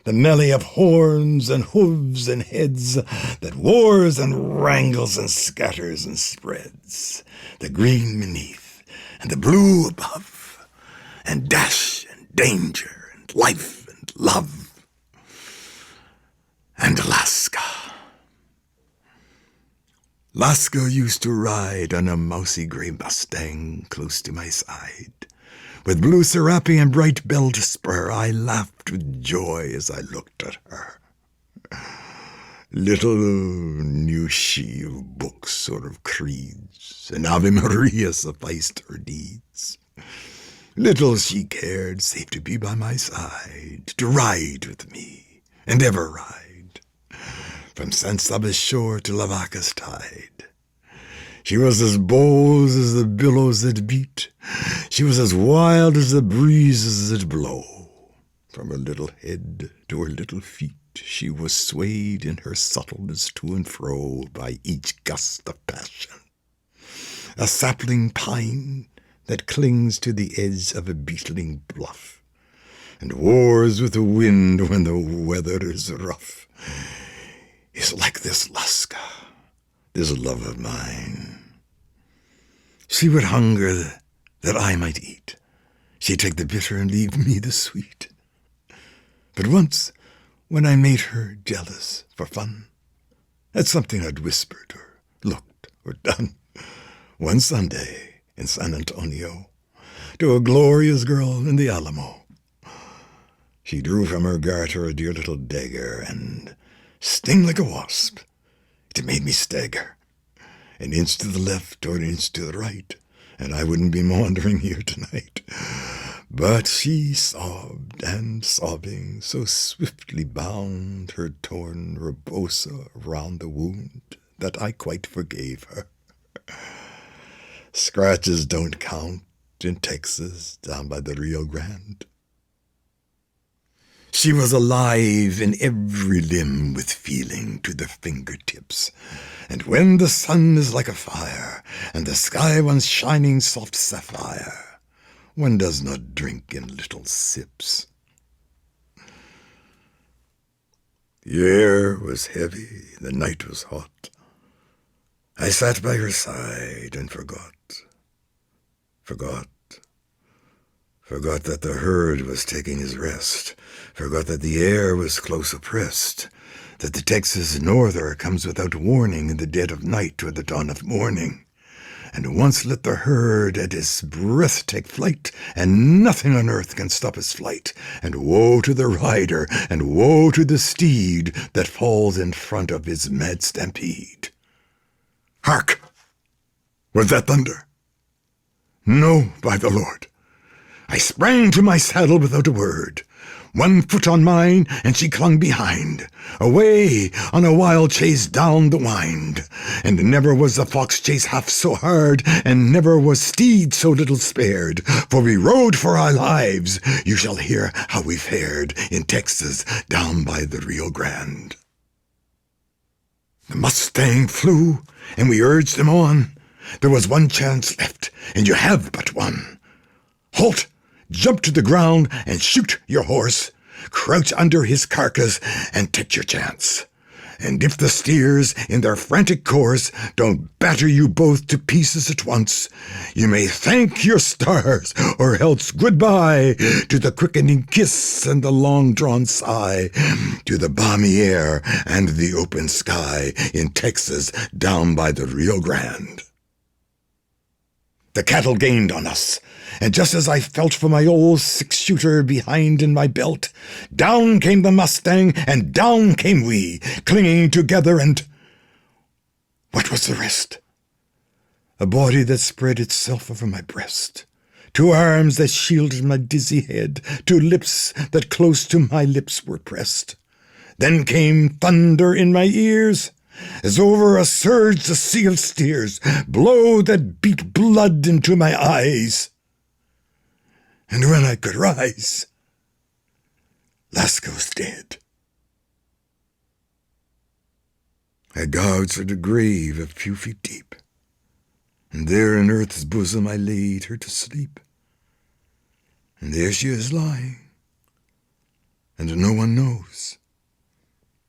the melee of horns and hooves and heads that wars and wrangles and scatters and spreads, the green beneath and the blue above, and dash and danger and life and love and Alaska. Lasca used to ride on a mousy gray Mustang close to my side. With blue serape and bright belled spur, I laughed with joy as I looked at her. Little knew she of books or of creeds, and Ave Maria sufficed her deeds. Little she cared save to be by my side, to ride with me, and ever ride, from San Saba's shore to Lavaca's tide. She was as bold as the billows that beat. She was as wild as the breezes that blow. From her little head to her little feet, she was swayed in her subtleness to and fro by each gust of passion. A sapling pine that clings to the edge of a beetling bluff, and wars with the wind when the weather is rough, is like this Lasca, this love of mine. She would hunger that I might eat. She'd take the bitter and leave me the sweet. But once, when I made her jealous for fun, at something I'd whispered or looked or done, one Sunday in San Antonio, to a glorious girl in the Alamo, she drew from her garter a dear little dagger, and sting like a wasp, it made me stagger, an inch to the left or an inch to the right, and I wouldn't be wandering here tonight. But she sobbed, and sobbing, so swiftly bound her torn rebosa round the wound that I quite forgave her. Scratches don't count in Texas down by the Rio Grande. She was alive in every limb with feeling to the fingertips, and when the sun is like a fire, and the sky once shining soft sapphire, one does not drink in little sips. The air was heavy, the night was hot. I sat by her side and forgot that the herd was taking his rest, forgot that the air was close oppressed, that the Texas norther comes without warning in the dead of night or the dawn of morning, and once let the herd at his breath take flight, and nothing on earth can stop his flight. And woe to the rider, and woe to the steed that falls in front of his mad stampede. Hark! Was that thunder? No, by the Lord. I sprang to my saddle without a word. 1 foot on mine, and she clung behind, away on a wild chase down the wind. And never was the fox chase half so hard, and never was steed so little spared. For we rode for our lives. You shall hear how we fared in Texas down by the Rio Grande. The Mustang flew, and we urged him on. There was one chance left, and you have but one. Halt! Jump to the ground and shoot your horse. Crouch under his carcass and take your chance. And if the steers, in their frantic course, don't batter you both to pieces at once, you may thank your stars, or else goodbye to the quickening kiss and the long-drawn sigh, to the balmy air and the open sky in Texas down by the Rio Grande. The cattle gained on us, and just as I felt for my old six-shooter behind in my belt, down came the Mustang, and down came we, clinging together, and what was the rest? A body that spread itself over my breast, 2 arms that shielded my dizzy head, 2 lips that close to my lips were pressed. Then came thunder in my ears, as over a surge the sea of steers, blow that beat blood into my eyes. And when I could rise, Lasca was dead. I gazed at a grave a few feet deep, and there in earth's bosom I laid her to sleep. And there she is lying, and no one knows,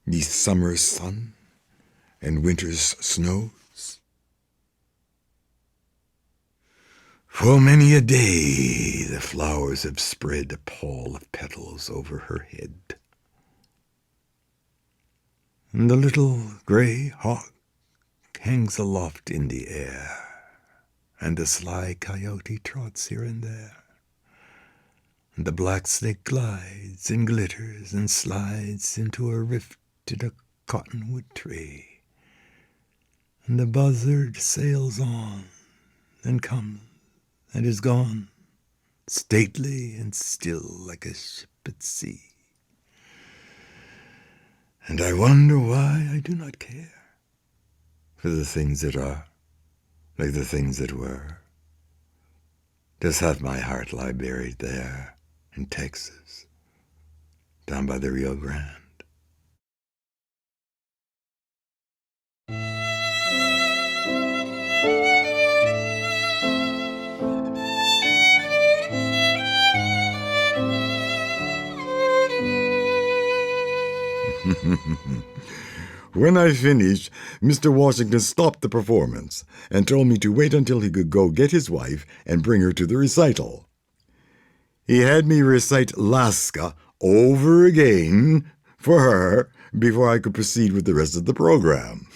'neath summer's sun and winter's snows. Full many a day the flowers have spread a pall of petals over her head. And the little gray hawk hangs aloft in the air, and the sly coyote trots here and there, and the black snake glides and glitters and slides into a rift in a cottonwood tree. And the buzzard sails on, and comes, and is gone, stately and still like a ship at sea. And I wonder why I do not care for the things that are, like the things that were. Just have my heart lie buried there in Texas, down by the Rio Grande. When I finished, Mr. Washington stopped the performance and told me to wait until he could go get his wife and bring her to the recital. He had me recite Lasca over again for her before I could proceed with the rest of the program.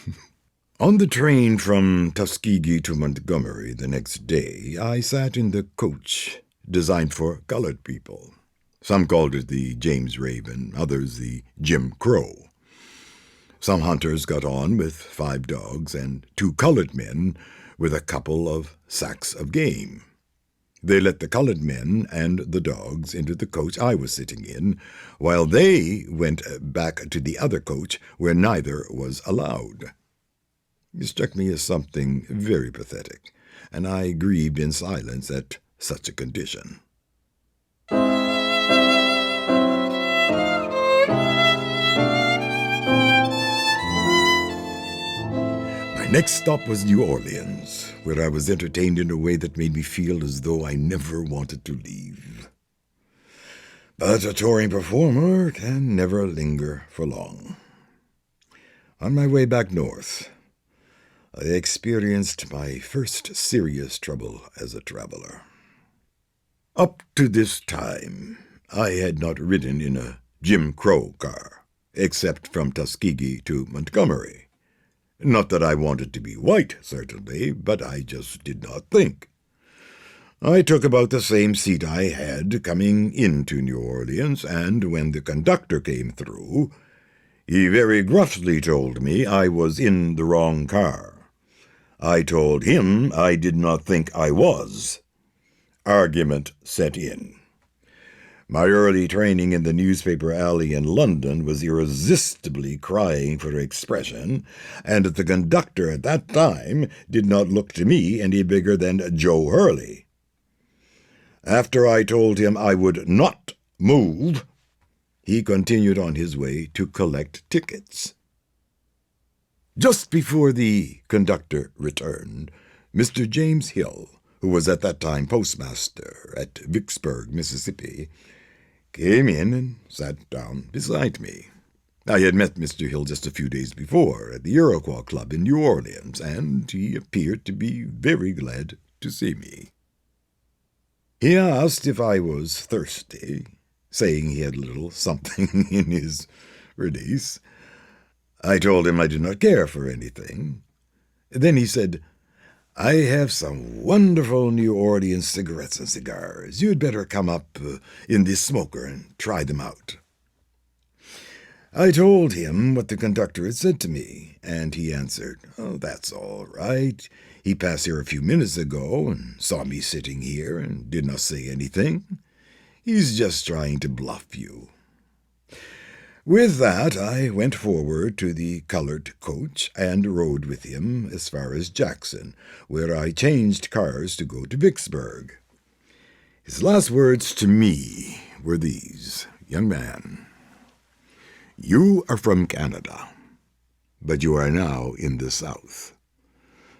On the train from Tuskegee to Montgomery the next day, I sat in the coach designed for colored people. Some called it the James Raven, others the Jim Crow. Some hunters got on with 5 dogs and 2 colored men with a couple of sacks of game. They let the colored men and the dogs into the coach I was sitting in, while they went back to the other coach where neither was allowed. It struck me as something very pathetic, and I grieved in silence at such a condition. My next stop was New Orleans, where I was entertained in a way that made me feel as though I never wanted to leave. But a touring performer can never linger for long. On my way back north, I experienced my first serious trouble as a traveler. Up to this time, I had not ridden in a Jim Crow car, except from Tuskegee to Montgomery. Not that I wanted to be white, certainly, but I just did not think. I took about the same seat I had coming into New Orleans, and when the conductor came through, he very gruffly told me I was in the wrong car. I told him I did not think I was. Argument set in. My early training in the newspaper alley in London was irresistibly crying for expression, and the conductor at that time did not look to me any bigger than Joe Hurley. After I told him I would not move, he continued on his way to collect tickets. Just before the conductor returned, Mr. James Hill, who was at that time postmaster at Vicksburg, Mississippi, came in and sat down beside me. I had met Mr. Hill just a few days before at the Iroquois Club in New Orleans, and he appeared to be very glad to see me. He asked if I was thirsty, saying he had a little something in his release. I told him I did not care for anything. Then he said, "I have some wonderful New Orleans cigarettes and cigars. You'd better come up in this smoker and try them out." I told him what the conductor had said to me, and he answered, "Oh, that's all right. He passed here a few minutes ago and saw me sitting here and did not say anything. He's just trying to bluff you." With that, I went forward to the colored coach and rode with him as far as Jackson, where I changed cars to go to Vicksburg. His last words to me were these: "Young man, you are from Canada, but you are now in the South.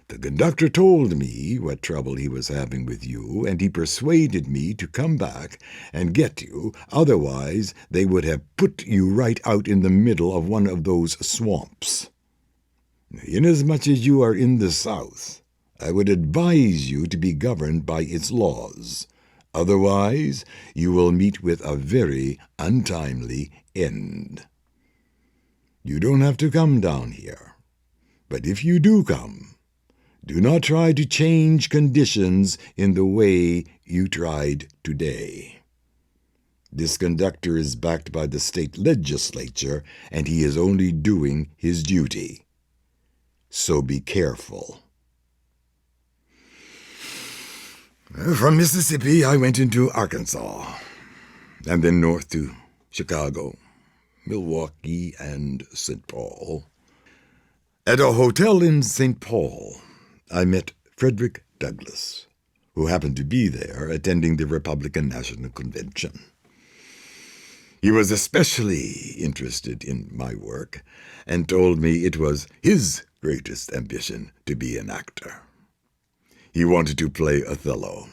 The conductor told me what trouble he was having with you, and he persuaded me to come back and get you. Otherwise, they would have put you right out in the middle of one of those swamps. Inasmuch as you are in the South, I would advise you to be governed by its laws. Otherwise, you will meet with a very untimely end. You don't have to come down here, but if you do come, do not try to change conditions in the way you tried today. This conductor is backed by the state legislature, and he is only doing his duty. So be careful." From Mississippi, I went into Arkansas, and then north to Chicago, Milwaukee, and St. Paul. At a hotel in St. Paul, I met Frederick Douglass, who happened to be there attending the Republican National Convention. He was especially interested in my work and told me it was his greatest ambition to be an actor. He wanted to play Othello.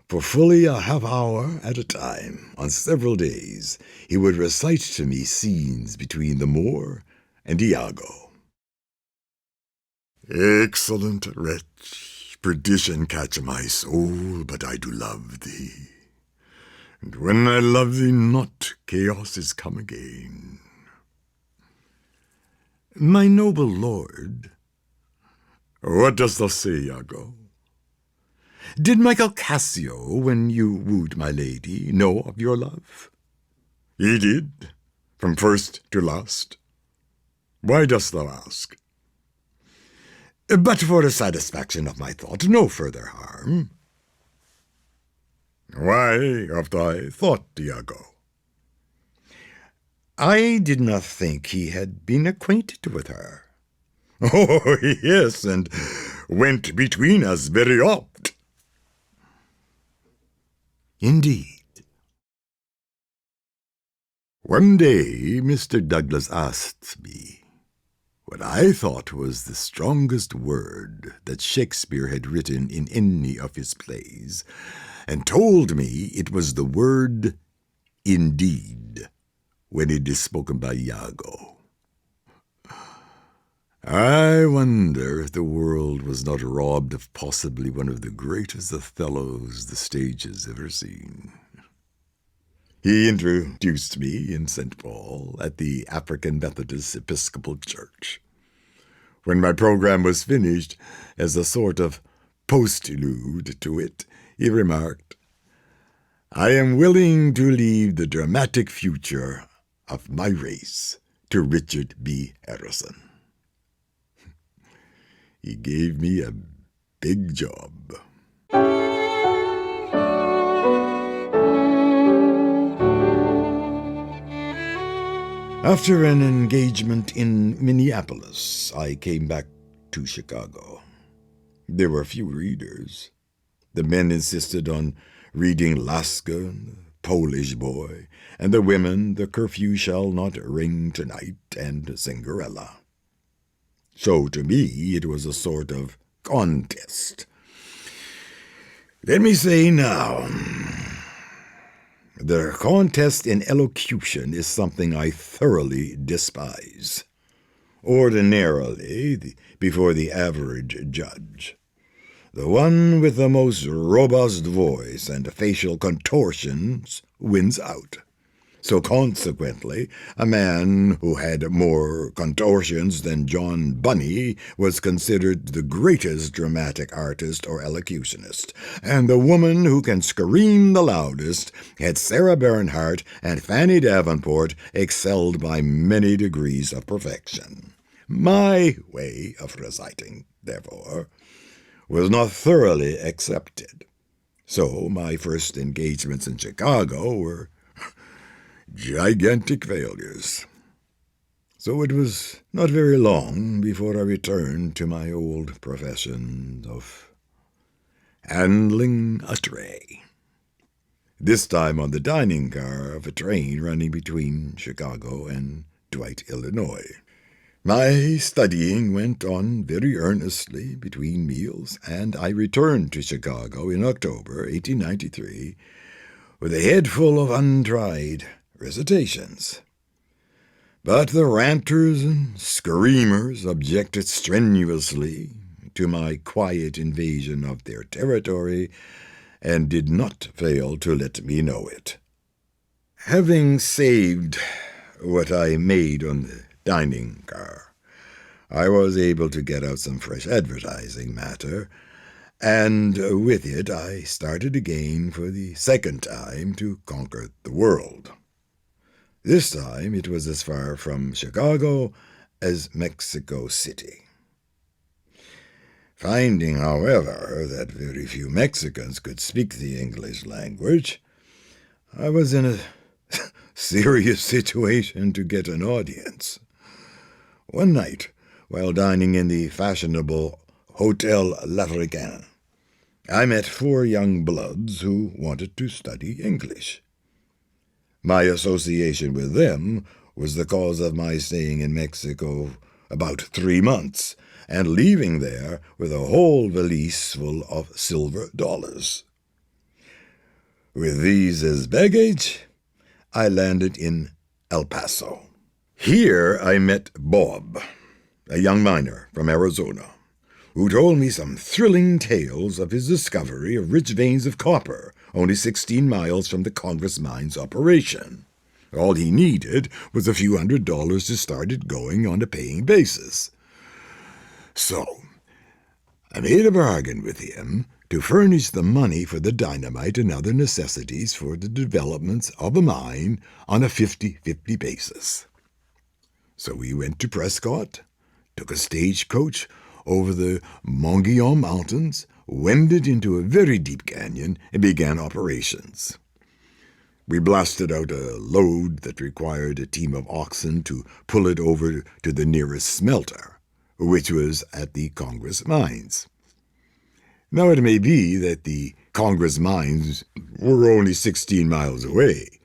For fully a half hour at a time, on several days, he would recite to me scenes between the Moor and Iago. "Excellent wretch, perdition catch my soul, but I do love thee. And when I love thee not, chaos is come again." "My noble lord." "What dost thou say, Iago? Did Michael Cassio, when you wooed my lady, know of your love?" "He did, from first to last. Why dost thou ask?" "But for the satisfaction of my thought, no further harm." "Why of thy thought, Iago?" "I did not think he had been acquainted with her." "Oh, yes, and went between us very oft." "Indeed." One day Mr. Douglass asked me what I thought was the strongest word that Shakespeare had written in any of his plays, and told me it was the word "indeed" when it is spoken by Iago. I wonder if the world was not robbed of possibly one of the greatest Othellos the stage has ever seen. He introduced me in St. Paul at the African Methodist Episcopal Church. When my program was finished, as a sort of postlude to it, he remarked, "I am willing to leave the dramatic future of my race to Richard B. Harrison." He gave me a big job. After an engagement in Minneapolis, I came back to Chicago. There were few readers. The men insisted on reading Laska, Polish Boy, and the women, The Curfew Shall Not Ring Tonight, and Cinderella. So to me it was a sort of contest. Let me say now, the contest in elocution is something I thoroughly despise. Ordinarily, before the average judge, the one with the most robust voice and facial contortions wins out. So consequently, a man who had more contortions than John Bunny was considered the greatest dramatic artist or elocutionist, and the woman who can scream the loudest had Sarah Bernhardt and Fanny Davenport excelled by many degrees of perfection. My way of reciting, therefore, was not thoroughly accepted. So my first engagements in Chicago were gigantic failures. So it was not very long before I returned to my old profession of handling a tray. This time on the dining car of a train running between Chicago and Dwight, Illinois. My studying went on very earnestly between meals, and I returned to Chicago in October 1893 with a head full of untried recitations. But the ranters and screamers objected strenuously to my quiet invasion of their territory and did not fail to let me know it. Having saved what I made on the dining car, I was able to get out some fresh advertising matter, and with it I started again for the second time to conquer the world. This time it was as far from Chicago as Mexico City. Finding, however, that very few Mexicans could speak the English language, I was in a serious situation to get an audience. One night, while dining in the fashionable Hotel L'Africain, I met 4 young bloods who wanted to study English. My association with them was the cause of my staying in Mexico about 3 months and leaving there with a whole valise full of silver dollars. With these as baggage, I landed in El Paso. Here I met Bob, a young miner from Arizona, who told me some thrilling tales of his discovery of rich veins of copper only 16 miles from the Congress Mines operation. All he needed was a few $100s to start it going on a paying basis. So, I made a bargain with him to furnish the money for the dynamite and other necessities for the development of a mine on a 50-50 basis. So we went to Prescott, took a stagecoach over the Mogollon Mountains, wended into a very deep canyon, and began operations. We blasted out a load that required a team of oxen to pull it over to the nearest smelter, which was at the Congress Mines. Now it may be that the Congress Mines were only 16 miles away,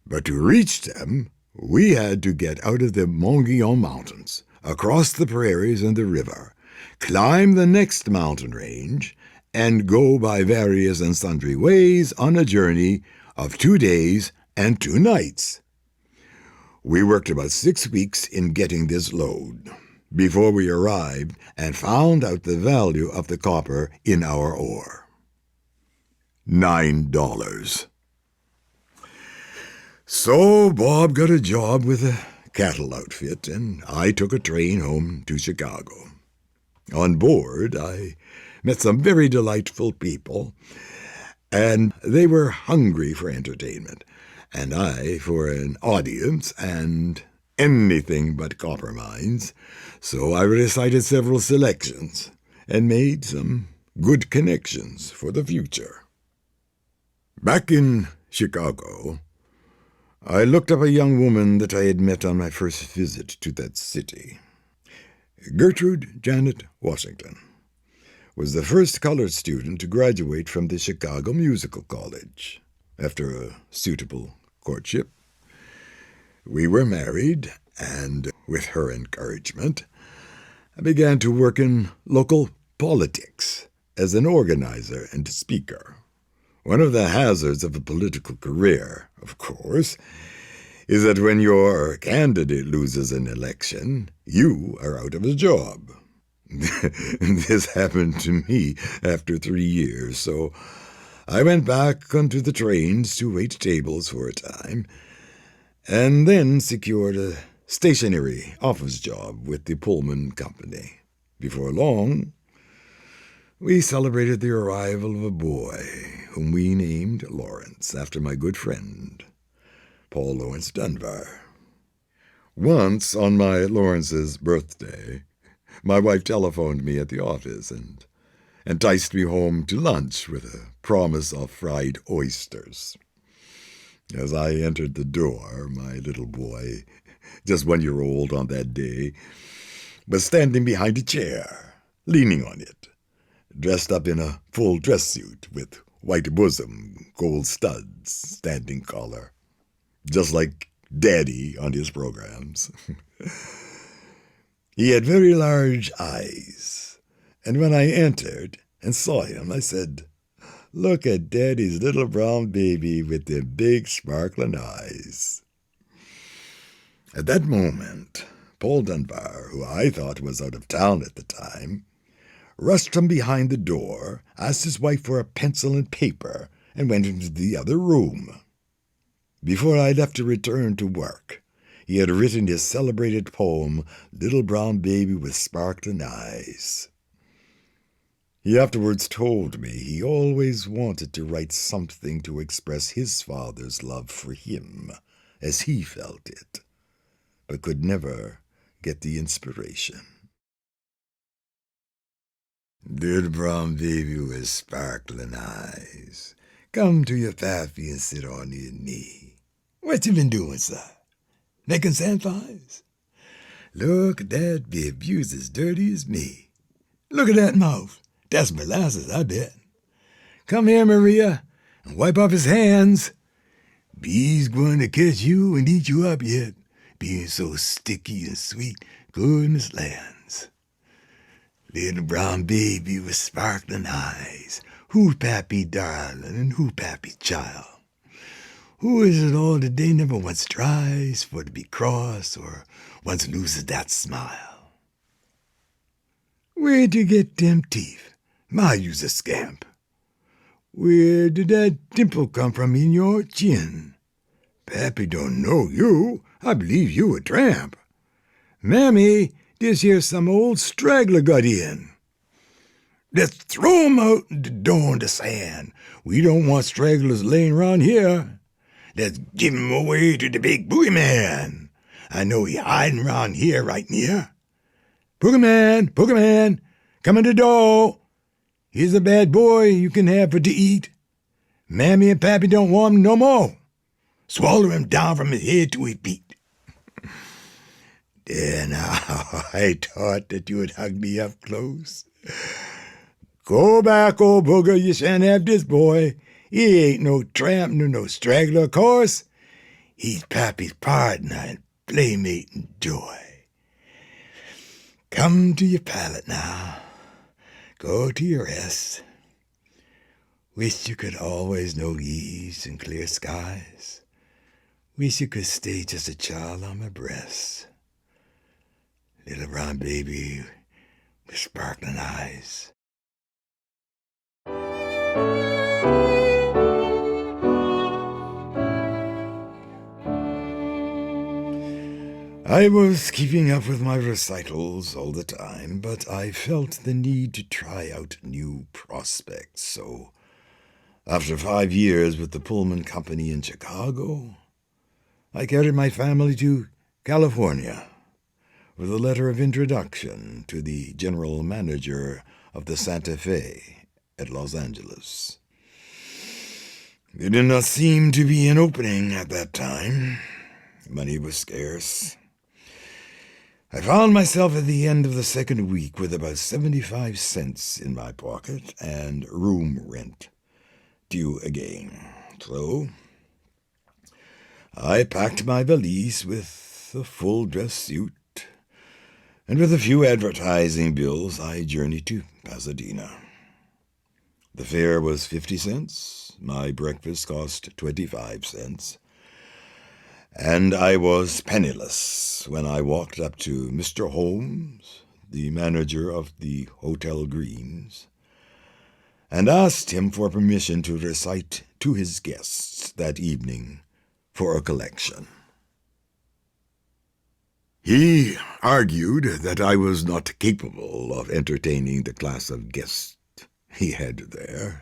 but to reach them, we had to get out of the Mogollon Mountains, across the prairies and the river, climb the next mountain range, and go by various and sundry ways on a journey of 2 days and 2 nights. We worked about 6 weeks in getting this load before we arrived and found out the value of the copper in our ore. $9. So Bob got a job with a cattle outfit, and I took a train home to Chicago. On board, I met some very delightful people, and they were hungry for entertainment, and I for an audience and anything but copper mines. So I recited several selections and made some good connections for the future. Back in Chicago, I looked up a young woman that I had met on my first visit to that city. Gertrude Janet Washington was the first colored student to graduate from the Chicago Musical College. After a suitable courtship, we were married, and with her encouragement, I began to work in local politics as an organizer and speaker. One of the hazards of a political career, of course, is that when your candidate loses an election, you are out of a job. This happened to me after 3 years, so I went back onto the trains to wait tables for a time, and then secured a stationary office job with the Pullman Company. Before long, we celebrated the arrival of a boy whom we named Lawrence, after my good friend, Paul Lawrence Dunbar. Once, on my Lawrence's birthday, my wife telephoned me at the office and enticed me home to lunch with a promise of fried oysters. As I entered the door, my little boy, just 1 year old on that day, was standing behind a chair, leaning on it, dressed up in a full dress suit with white bosom, gold studs, standing collar, just like Daddy on his programs. He had very large eyes, and when I entered and saw him, I said, "Look at Daddy's little brown baby with the big sparkling eyes." At that moment, Paul Dunbar, who I thought was out of town at the time, rushed from behind the door, asked his wife for a pencil and paper, and went into the other room. Before I left to return to work, he had written his celebrated poem, Little Brown Baby with Sparkling Eyes. He afterwards told me he always wanted to write something to express his father's love for him, as he felt it, but could never get the inspiration. Little brown baby with sparkling eyes, come to your pappy and sit on your knee. What you been doing, sir? Making sandflies? Look at that bib, you's as dirty as me. Look at that mouth. That's molasses, I bet. Come here, Maria, and wipe off his hands. Bees going to catch you and eat you up yet, being so sticky and sweet, goodness lands. Little brown baby with sparkling eyes, who pappy darling and who pappy child? Who is it all the day never once tries for to be cross or once loses that smile? Where'd you get them teeth? My, you's a scamp. Where did that dimple come from in your chin? Pappy don't know you. I believe you a tramp. Mammy, this here's some old straggler got in. Let's throw 'em out the door in the sand. We don't want stragglers laying around here. Let's give 'em away to the big boogeyman. I know he hiding around here right near. Boogeyman, boogeyman, come in the door. Here's a bad boy you can have for to eat. Mammy and Pappy don't want him no more. Swallow him down from his head to his feet. There now, I thought that you would hug me up close. Go back, old booger, you shan't have this boy. He ain't no tramp nor no straggler, of course. He's Pappy's partner and playmate and joy. Come to your pallet now. Go to your rest. Wish you could always know ease and clear skies. Wish you could stay just a child on my breast. Little brown baby with sparkling eyes. I was keeping up with my recitals all the time, but I felt the need to try out new prospects, so after 5 years with the Pullman Company in Chicago, I carried my family to California with a letter of introduction to the general manager of the Santa Fe at Los Angeles. There did not seem to be an opening at that time. Money was scarce. I found myself at the end of the second week with about 75 cents in my pocket and room rent due again. So I packed my valise with a full dress suit, and with a few advertising bills I journeyed to Pasadena. The fare was 50 cents, my breakfast cost 25 cents, and I was penniless when I walked up to Mr. Holmes, the manager of the Hotel Greens, and asked him for permission to recite to his guests that evening for a collection. He argued that I was not capable of entertaining the class of guests he had there,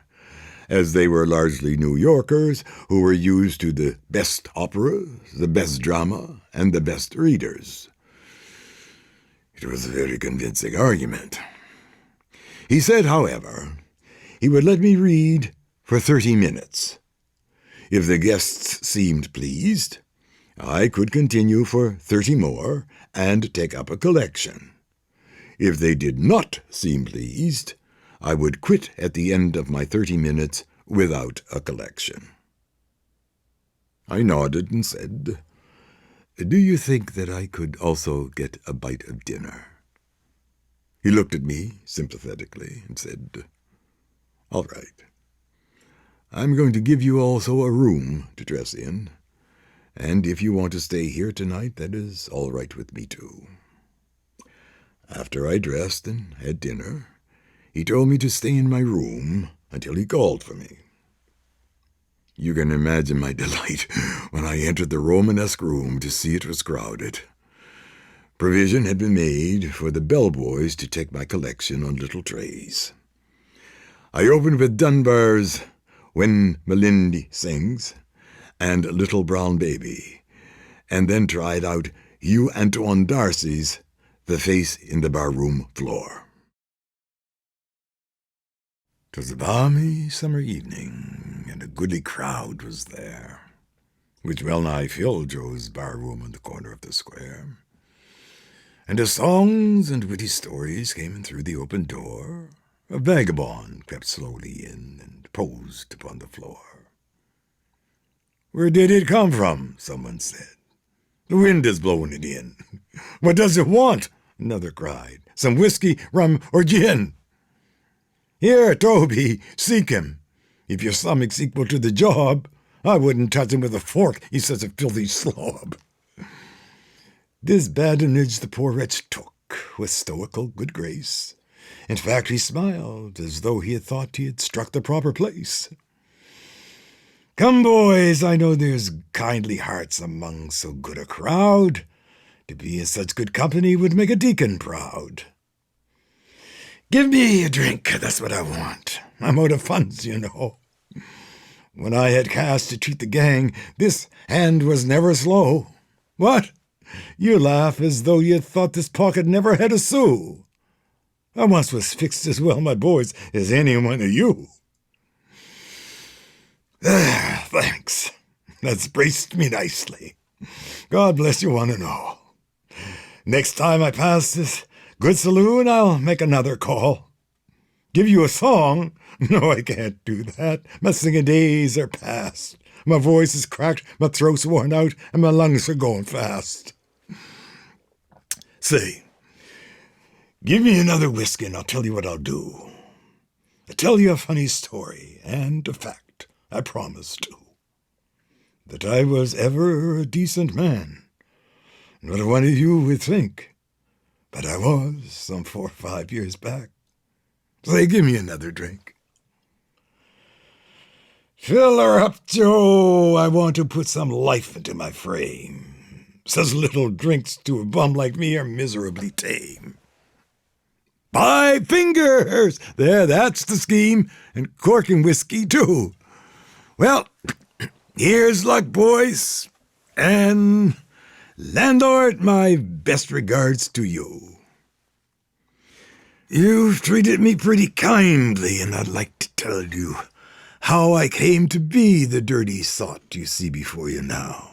as they were largely New Yorkers who were used to the best opera, the best drama, and the best readers. It was a very convincing argument. He said, however, he would let me read for 30 minutes. If the guests seemed pleased, I could continue for 30 more and take up a collection. If they did not seem pleased, I would quit at the end of my 30 minutes without a collection. I nodded and said, "Do you think that I could also get a bite of dinner?" He looked at me sympathetically and said, "All right. I'm going to give you also a room to dress in, and if you want to stay here tonight, that is all right with me too." After I dressed and had dinner, he told me to stay in my room until he called for me. You can imagine my delight when I entered the Romanesque room to see it was crowded. Provision had been made for the bellboys to take my collection on little trays. I opened with Dunbar's "When Melindy Sings" and "Little Brown Baby," and then tried out Hugh Antoine Darcy's "The Face in the Barroom Floor." 'Twas a balmy summer evening, and a goodly crowd was there, which well-nigh filled Joe's barroom on the corner of the square. And as songs and witty stories came in through the open door, a vagabond crept slowly in and posed upon the floor. "Where did it come from?" someone said. "The wind is blowing it in." "What does it want?" another cried. "Some whiskey, rum, or gin?" "Here, Toby, seek him. If your stomach's equal to the job, I wouldn't touch him with a fork, he's such a filthy slob." This badinage the poor wretch took with stoical good grace. In fact, he smiled as though he had thought he had struck the proper place. "Come, boys, I know there's kindly hearts among so good a crowd. To be in such good company would make a deacon proud. Give me a drink, that's what I want. I'm out of funds, you know. When I had cash to treat the gang, this hand was never slow. What? You laugh as though you thought this pocket never had a sou. I once was fixed as well, my boys, as any one of you." Thanks. That's braced me nicely. God bless you one and all. Next time I pass this good saloon, I'll make another call. Give you a song? No, I can't do that. My singing days are past. My voice is cracked, my throat's worn out, and my lungs are going fast. Say, give me another whiskey and I'll tell you what I'll do. I'll tell you a funny story and a fact, I promise to. That I was ever a decent man. Not one of you would think, but I was some 4 or 5 years back. Say, give me another drink. Fill her up, Joe. I want to put some life into my frame. Such little drinks to a bum like me are miserably tame. 5 fingers! There, that's the scheme. And cork and whiskey, too. Well, here's luck, boys. And, landlord, my best regards to you. You've treated me pretty kindly, and I'd like to tell you how I came to be the dirty sot you see before you now.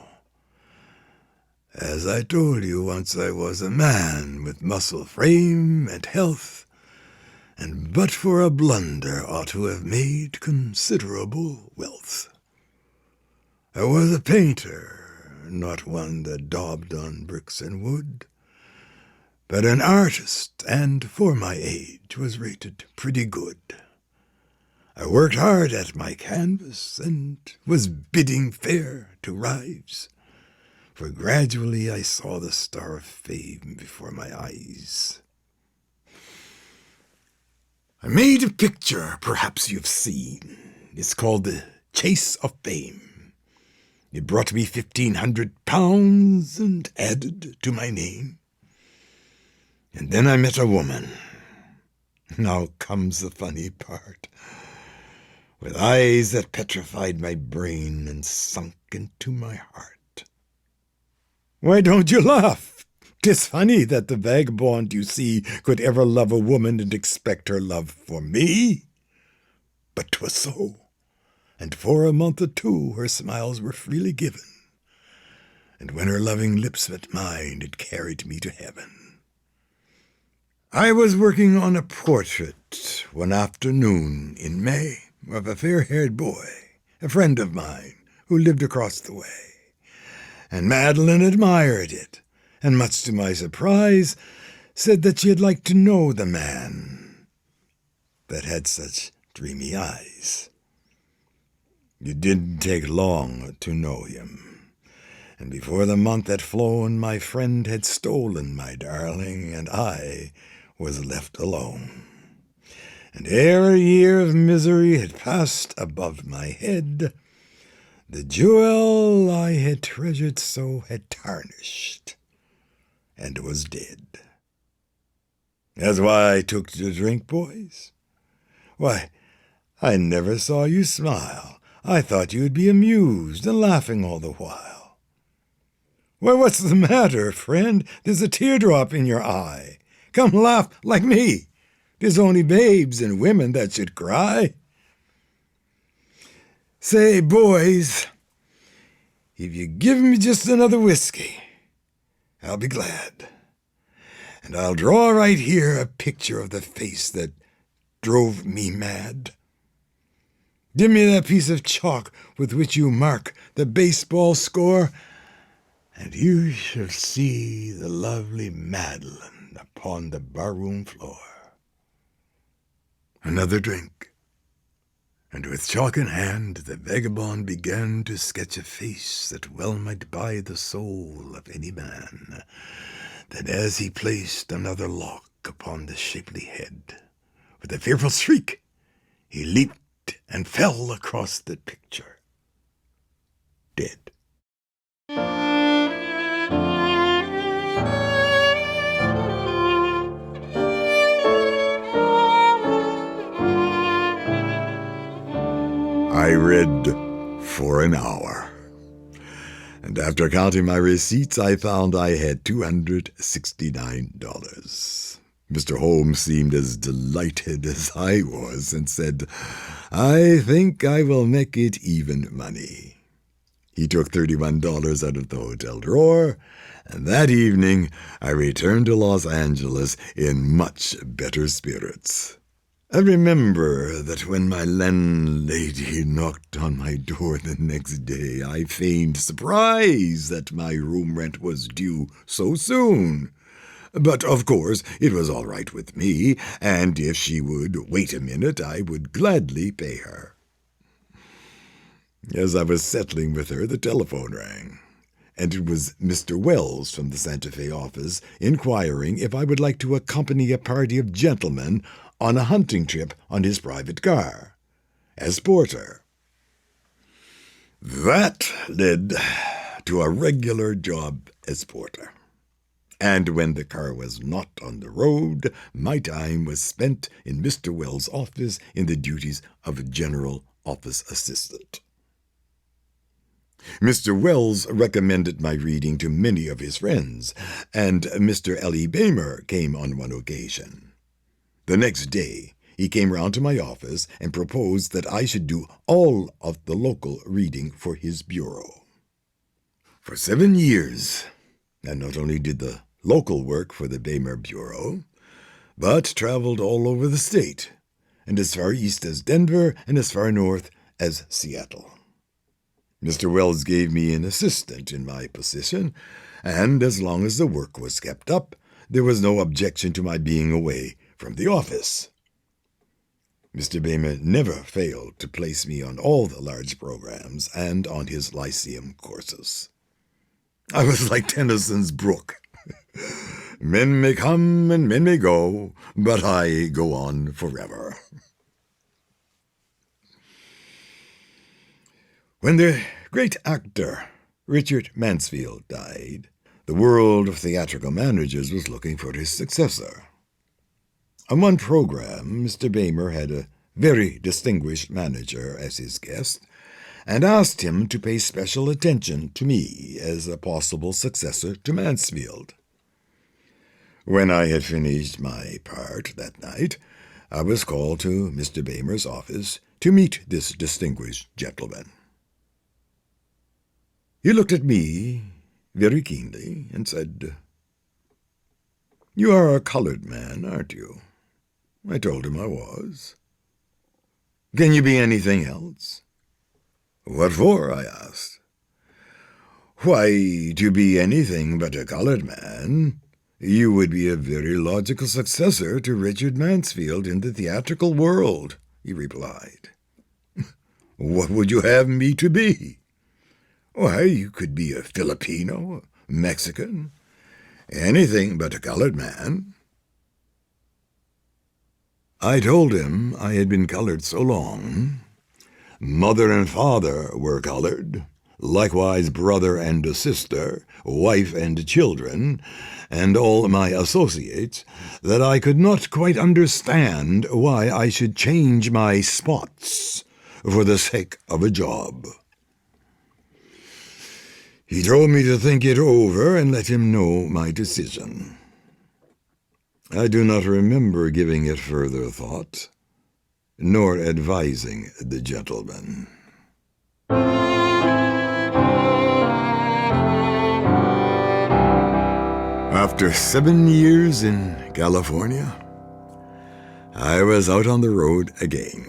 As I told you once, I was a man with muscle frame and health, and but for a blunder ought to have made considerable wealth. I was a painter, not one that daubed on bricks and wood, but an artist, and for my age was rated pretty good. I worked hard at my canvas, and was bidding fair to rise, for gradually I saw the star of fame before my eyes. I made a picture perhaps you've seen. It's called The Chase of Fame. It brought me £1,500 and added to my name. And then I met a woman. Now comes the funny part. With eyes that petrified my brain and sunk into my heart. Why don't you laugh? 'Tis funny that the vagabond you see could ever love a woman and expect her love for me. But 'twas so, and for a month or two her smiles were freely given, and when her loving lips met mine, it carried me to heaven. I was working on a portrait one afternoon in May of a fair-haired boy, a friend of mine, who lived across the way, and Madeline admired it, and much to my surprise, said that she'd like to know the man that had such dreamy eyes. It didn't take long to know him, and before the month had flown, my friend had stolen my darling, and I was left alone. And ere a year of misery had passed above my head, the jewel I had treasured so had tarnished, and was dead. That's why I took to drink, boys. Why, I never saw you smile. I thought you'd be amused and laughing all the while. Why, what's the matter, friend? There's a teardrop in your eye. Come laugh like me. 'Tis only babes and women that should cry. Say, boys, if you give me just another whiskey, I'll be glad. And I'll draw right here a picture of the face that drove me mad. Give me that piece of chalk with which you mark the baseball score, and you shall see the lovely Madeline upon the barroom floor. Another drink, and with chalk in hand the vagabond began to sketch a face that well might buy the soul of any man. Then as he placed another lock upon the shapely head, with a fearful shriek he leaped and fell across the picture, dead. I read for an hour, and after counting my receipts, I found I had $269. Mr. Holmes seemed as delighted as I was and said, "I think I will make it even money." He took $31 out of the hotel drawer, and that evening I returned to Los Angeles in much better spirits. I remember that when my landlady knocked on my door the next day, I feigned surprise that my room rent was due so soon. But, of course, it was all right with me, and if she would wait a minute, I would gladly pay her. As I was settling with her, the telephone rang, and it was Mr. Wells from the Santa Fe office inquiring if I would like to accompany a party of gentlemen on a hunting trip on his private car, as porter. That led to a regular job as porter. And when the car was not on the road, my time was spent in Mr. Wells' office in the duties of a general office assistant. Mr. Wells recommended my reading to many of his friends, and Mr. L.E. Bamer came on one occasion. The next day, he came round to my office and proposed that I should do all of the local reading for his bureau. For 7 years, I not only did the local work for the Bamer Bureau, but traveled all over the state, and as far east as Denver and as far north as Seattle. Mr. Wells gave me an assistant in my position, and as long as the work was kept up, there was no objection to my being away from the office. Mr. Bamer never failed to place me on all the large programs and on his lyceum courses. I was like Tennyson's brook. Men may come and men may go, but I go on forever. When the great actor Richard Mansfield died, the world of theatrical managers was looking for his successor. On one program, Mr. Bamer had a very distinguished manager as his guest, and asked him to pay special attention to me as a possible successor to Mansfield. When I had finished my part that night, I was called to Mr. Bamer's office to meet this distinguished gentleman. He looked at me very keenly and said, "You are a colored man, aren't you?" I told him I was. "Can you be anything else?" "What for?" I asked. "Why, to be anything but a colored man. You would be a very logical successor to Richard Mansfield in the theatrical world," he replied. "What would you have me to be?" "Why, you could be a Filipino, a Mexican, anything but a colored man." I told him I had been colored so long. Mother and father were colored, likewise brother and a sister, wife and children, and all my associates, that I could not quite understand why I should change my spots for the sake of a job. He told me to think it over and let him know my decision. I do not remember giving it further thought, nor advising the gentleman. After 7 years in California, I was out on the road again.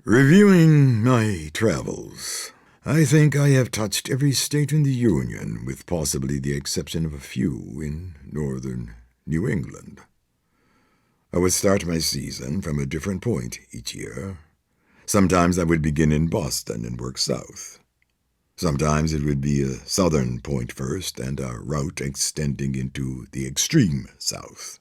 Reviewing my travels, I think I have touched every state in the Union, with possibly the exception of a few in northern New England. I would start my season from a different point each year. Sometimes I would begin in Boston and work south. Sometimes it would be a southern point first and a route extending into the extreme south.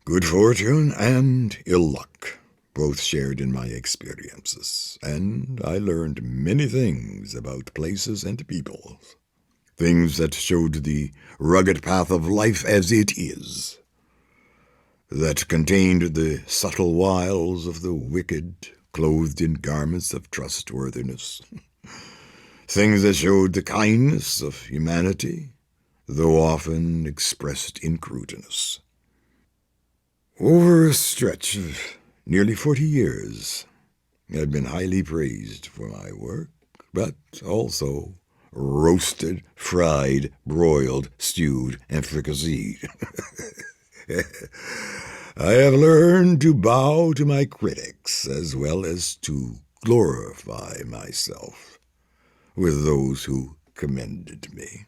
Good fortune and ill luck both shared in my experiences, and I learned many things about places and people, things that showed the rugged path of life as it is, that contained the subtle wiles of the wicked clothed in garments of trustworthiness, things that showed the kindness of humanity, though often expressed in crudeness. Over a stretch of nearly 40 years, I had been highly praised for my work, but also roasted, fried, broiled, stewed, and fricasseed. I have learned to bow to my critics as well as to glorify myself with those who commended me.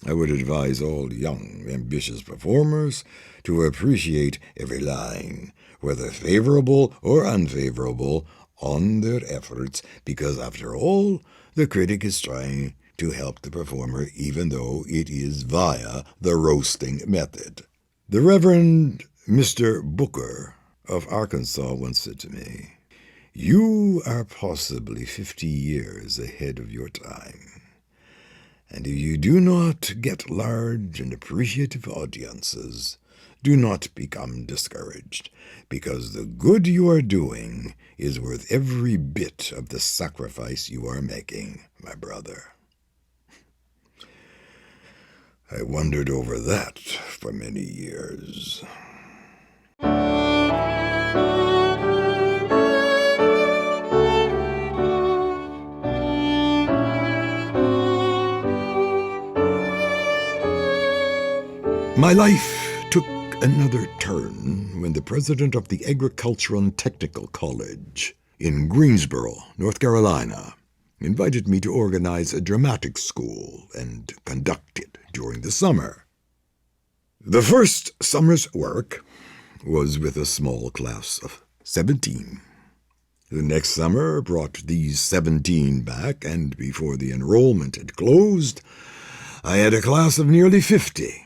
I would advise all young, ambitious performers to appreciate every line, whether favorable or unfavorable, on their efforts, because after all, the critic is trying to help the performer, even though it is via the roasting method. The Reverend Mr. Booker of Arkansas once said to me, You are possibly 50 years ahead of your time. And if you do not get large and appreciative audiences, do not become discouraged, because the good you are doing is worth every bit of the sacrifice you are making, my brother. I wondered over that for many years. My life took another turn when the president of the Agricultural and Technical College in Greensboro, North Carolina, invited me to organize a dramatic school and conduct it during the summer. The first summer's work was with a small class of 17. The next summer brought these 17 back, and before the enrollment had closed, I had a class of nearly 50.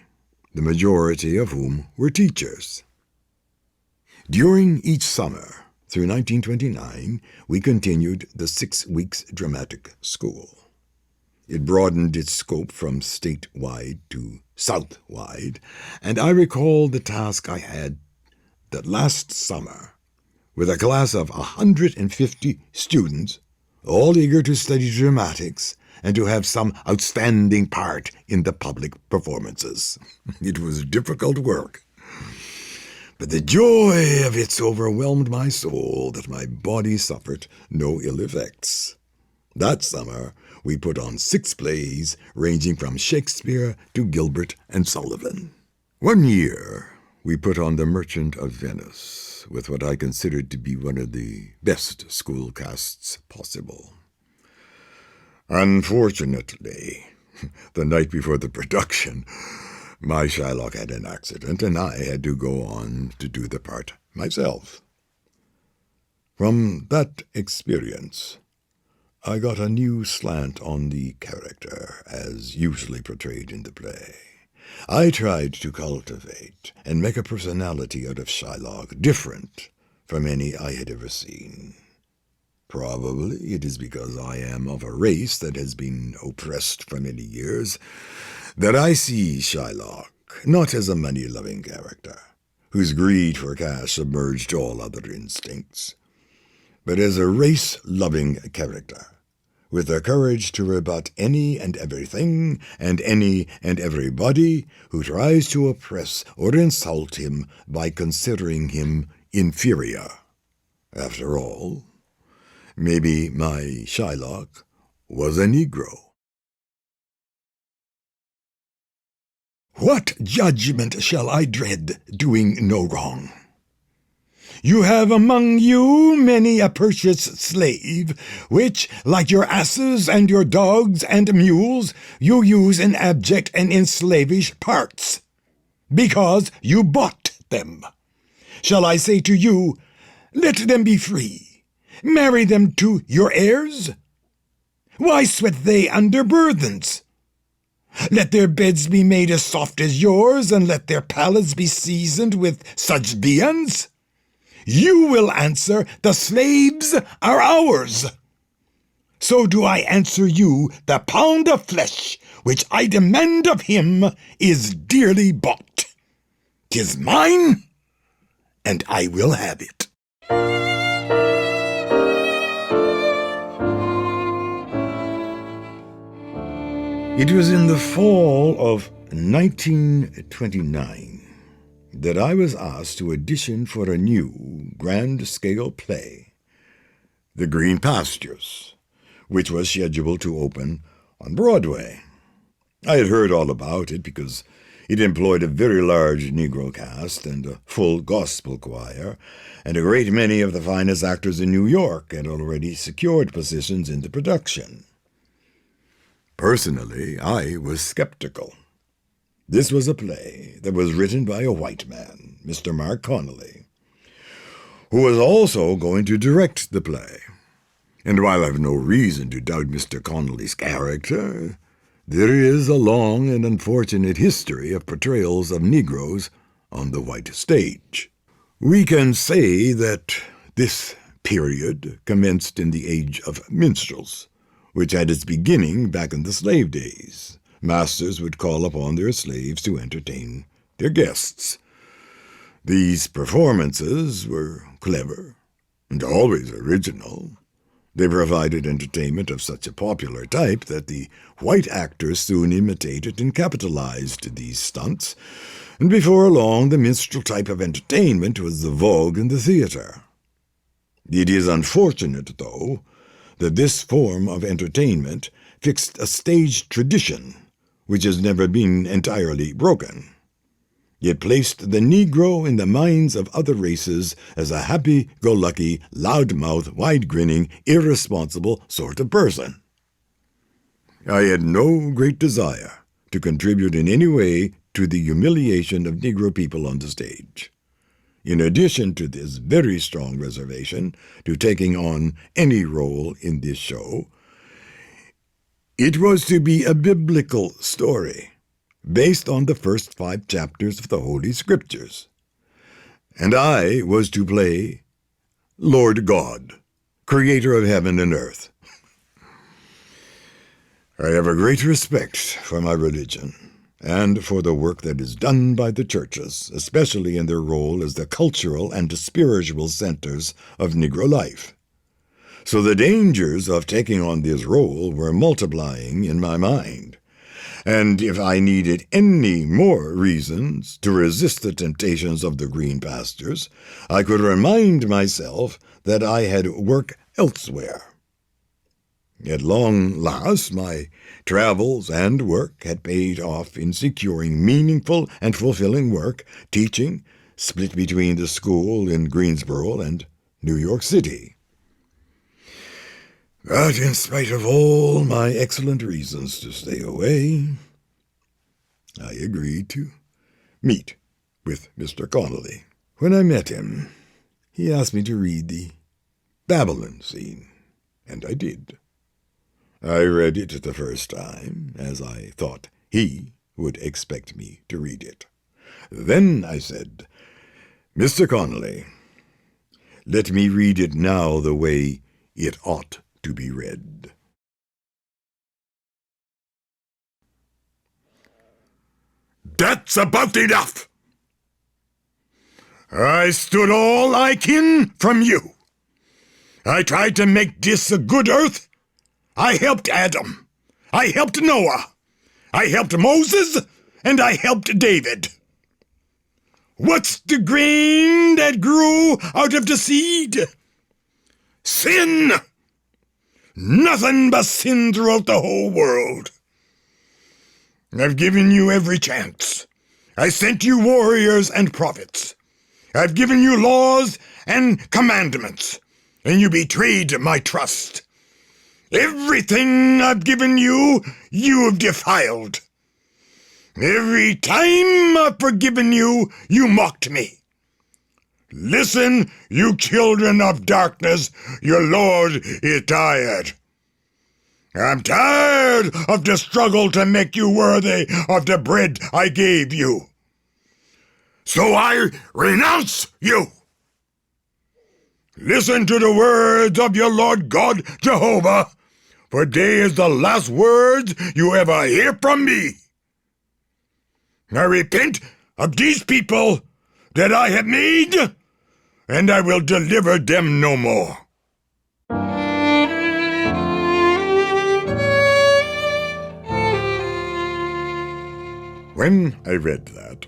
The majority of whom were teachers. During each summer, through 1929, we continued the 6 weeks dramatic school. It broadened its scope from statewide to southwide, and I recall the task I had that last summer with a class of 150 students, all eager to study dramatics and to have some outstanding part in the public performances. It was difficult work, but the joy of it so overwhelmed my soul that my body suffered no ill effects. That summer, we put on 6 plays ranging from Shakespeare to Gilbert and Sullivan. One year, we put on The Merchant of Venice with what I considered to be one of the best school casts possible. Unfortunately, the night before the production, my Shylock had an accident, and I had to go on to do the part myself. From that experience, I got a new slant on the character, as usually portrayed in the play. I tried to cultivate and make a personality out of Shylock different from any I had ever seen. Probably it is because I am of a race that has been oppressed for many years that I see Shylock not as a money-loving character, whose greed for cash submerged all other instincts, but as a race-loving character, with the courage to rebut any and everything and any and everybody who tries to oppress or insult him by considering him inferior. After all, maybe my Shylock was a Negro. What judgment shall I dread, doing no wrong? You have among you many a purchased slave, which, like your asses and your dogs and mules, you use in abject and in slavish parts, because you bought them. Shall I say to you, let them be free? Marry them to your heirs? Why sweat they under burthens? Let their beds be made as soft as yours, and let their palates be seasoned with such viands. You will answer, the slaves are ours. So do I answer you, the pound of flesh which I demand of him is dearly bought. 'Tis mine, and I will have it. It was in the fall of 1929 that I was asked to audition for a new grand-scale play, The Green Pastures, which was scheduled to open on Broadway. I had heard all about it because it employed a very large Negro cast and a full gospel choir, and a great many of the finest actors in New York had already secured positions in the production. Personally, I was skeptical. This was a play that was written by a white man, Mr. Mark Connolly, who was also going to direct the play. And while I have no reason to doubt Mr. Connolly's character, there is a long and unfortunate history of portrayals of Negroes on the white stage. We can say that this period commenced in the age of minstrels, which had its beginning back in the slave days. Masters would call upon their slaves to entertain their guests. These performances were clever and always original. They provided entertainment of such a popular type that the white actors soon imitated and capitalized these stunts, and before long the minstrel type of entertainment was the vogue in the theater. It is unfortunate, though, that this form of entertainment fixed a stage tradition which has never been entirely broken. It placed the Negro in the minds of other races as a happy-go-lucky, loud-mouthed, wide-grinning, irresponsible sort of person. I had no great desire to contribute in any way to the humiliation of Negro people on the stage. In addition to this very strong reservation to taking on any role in this show, it was to be a biblical story, based on the first 5 chapters of the Holy Scriptures. And I was to play Lord God, creator of heaven and earth. I have a great respect for my religion and for the work that is done by the churches, especially in their role as the cultural and spiritual centers of Negro life. So the dangers of taking on this role were multiplying in my mind. And if I needed any more reasons to resist the temptations of the Green Pastures, I could remind myself that I had work elsewhere. At long last, my travels and work had paid off in securing meaningful and fulfilling work, teaching, split between the school in Greensboro and New York City. But in spite of all my excellent reasons to stay away, I agreed to meet with Mr. Connolly. When I met him, he asked me to read the Babylon scene, and I did. I read it the first time, as I thought he would expect me to read it. Then I said, "Mr. Connolly, let me read it now the way it ought to be read." That's about enough. I stood all I can from you. I tried to make this a good earth. I helped Adam. I helped Noah. I helped Moses, and I helped David. What's the grain that grew out of the seed? Sin. Nothing but sin throughout the whole world. I've given you every chance. I sent you warriors and prophets. I've given you laws and commandments, and you betrayed my trust. Everything I've given you, you have defiled. Every time I've forgiven you, you mocked me. Listen, you children of darkness, your Lord is tired. I'm tired of the struggle to make you worthy of the bread I gave you. So I renounce you. Listen to the words of your Lord God Jehovah, for they is the last words you ever hear from me. I repent of these people that I have made, and I will deliver them no more. When I read that,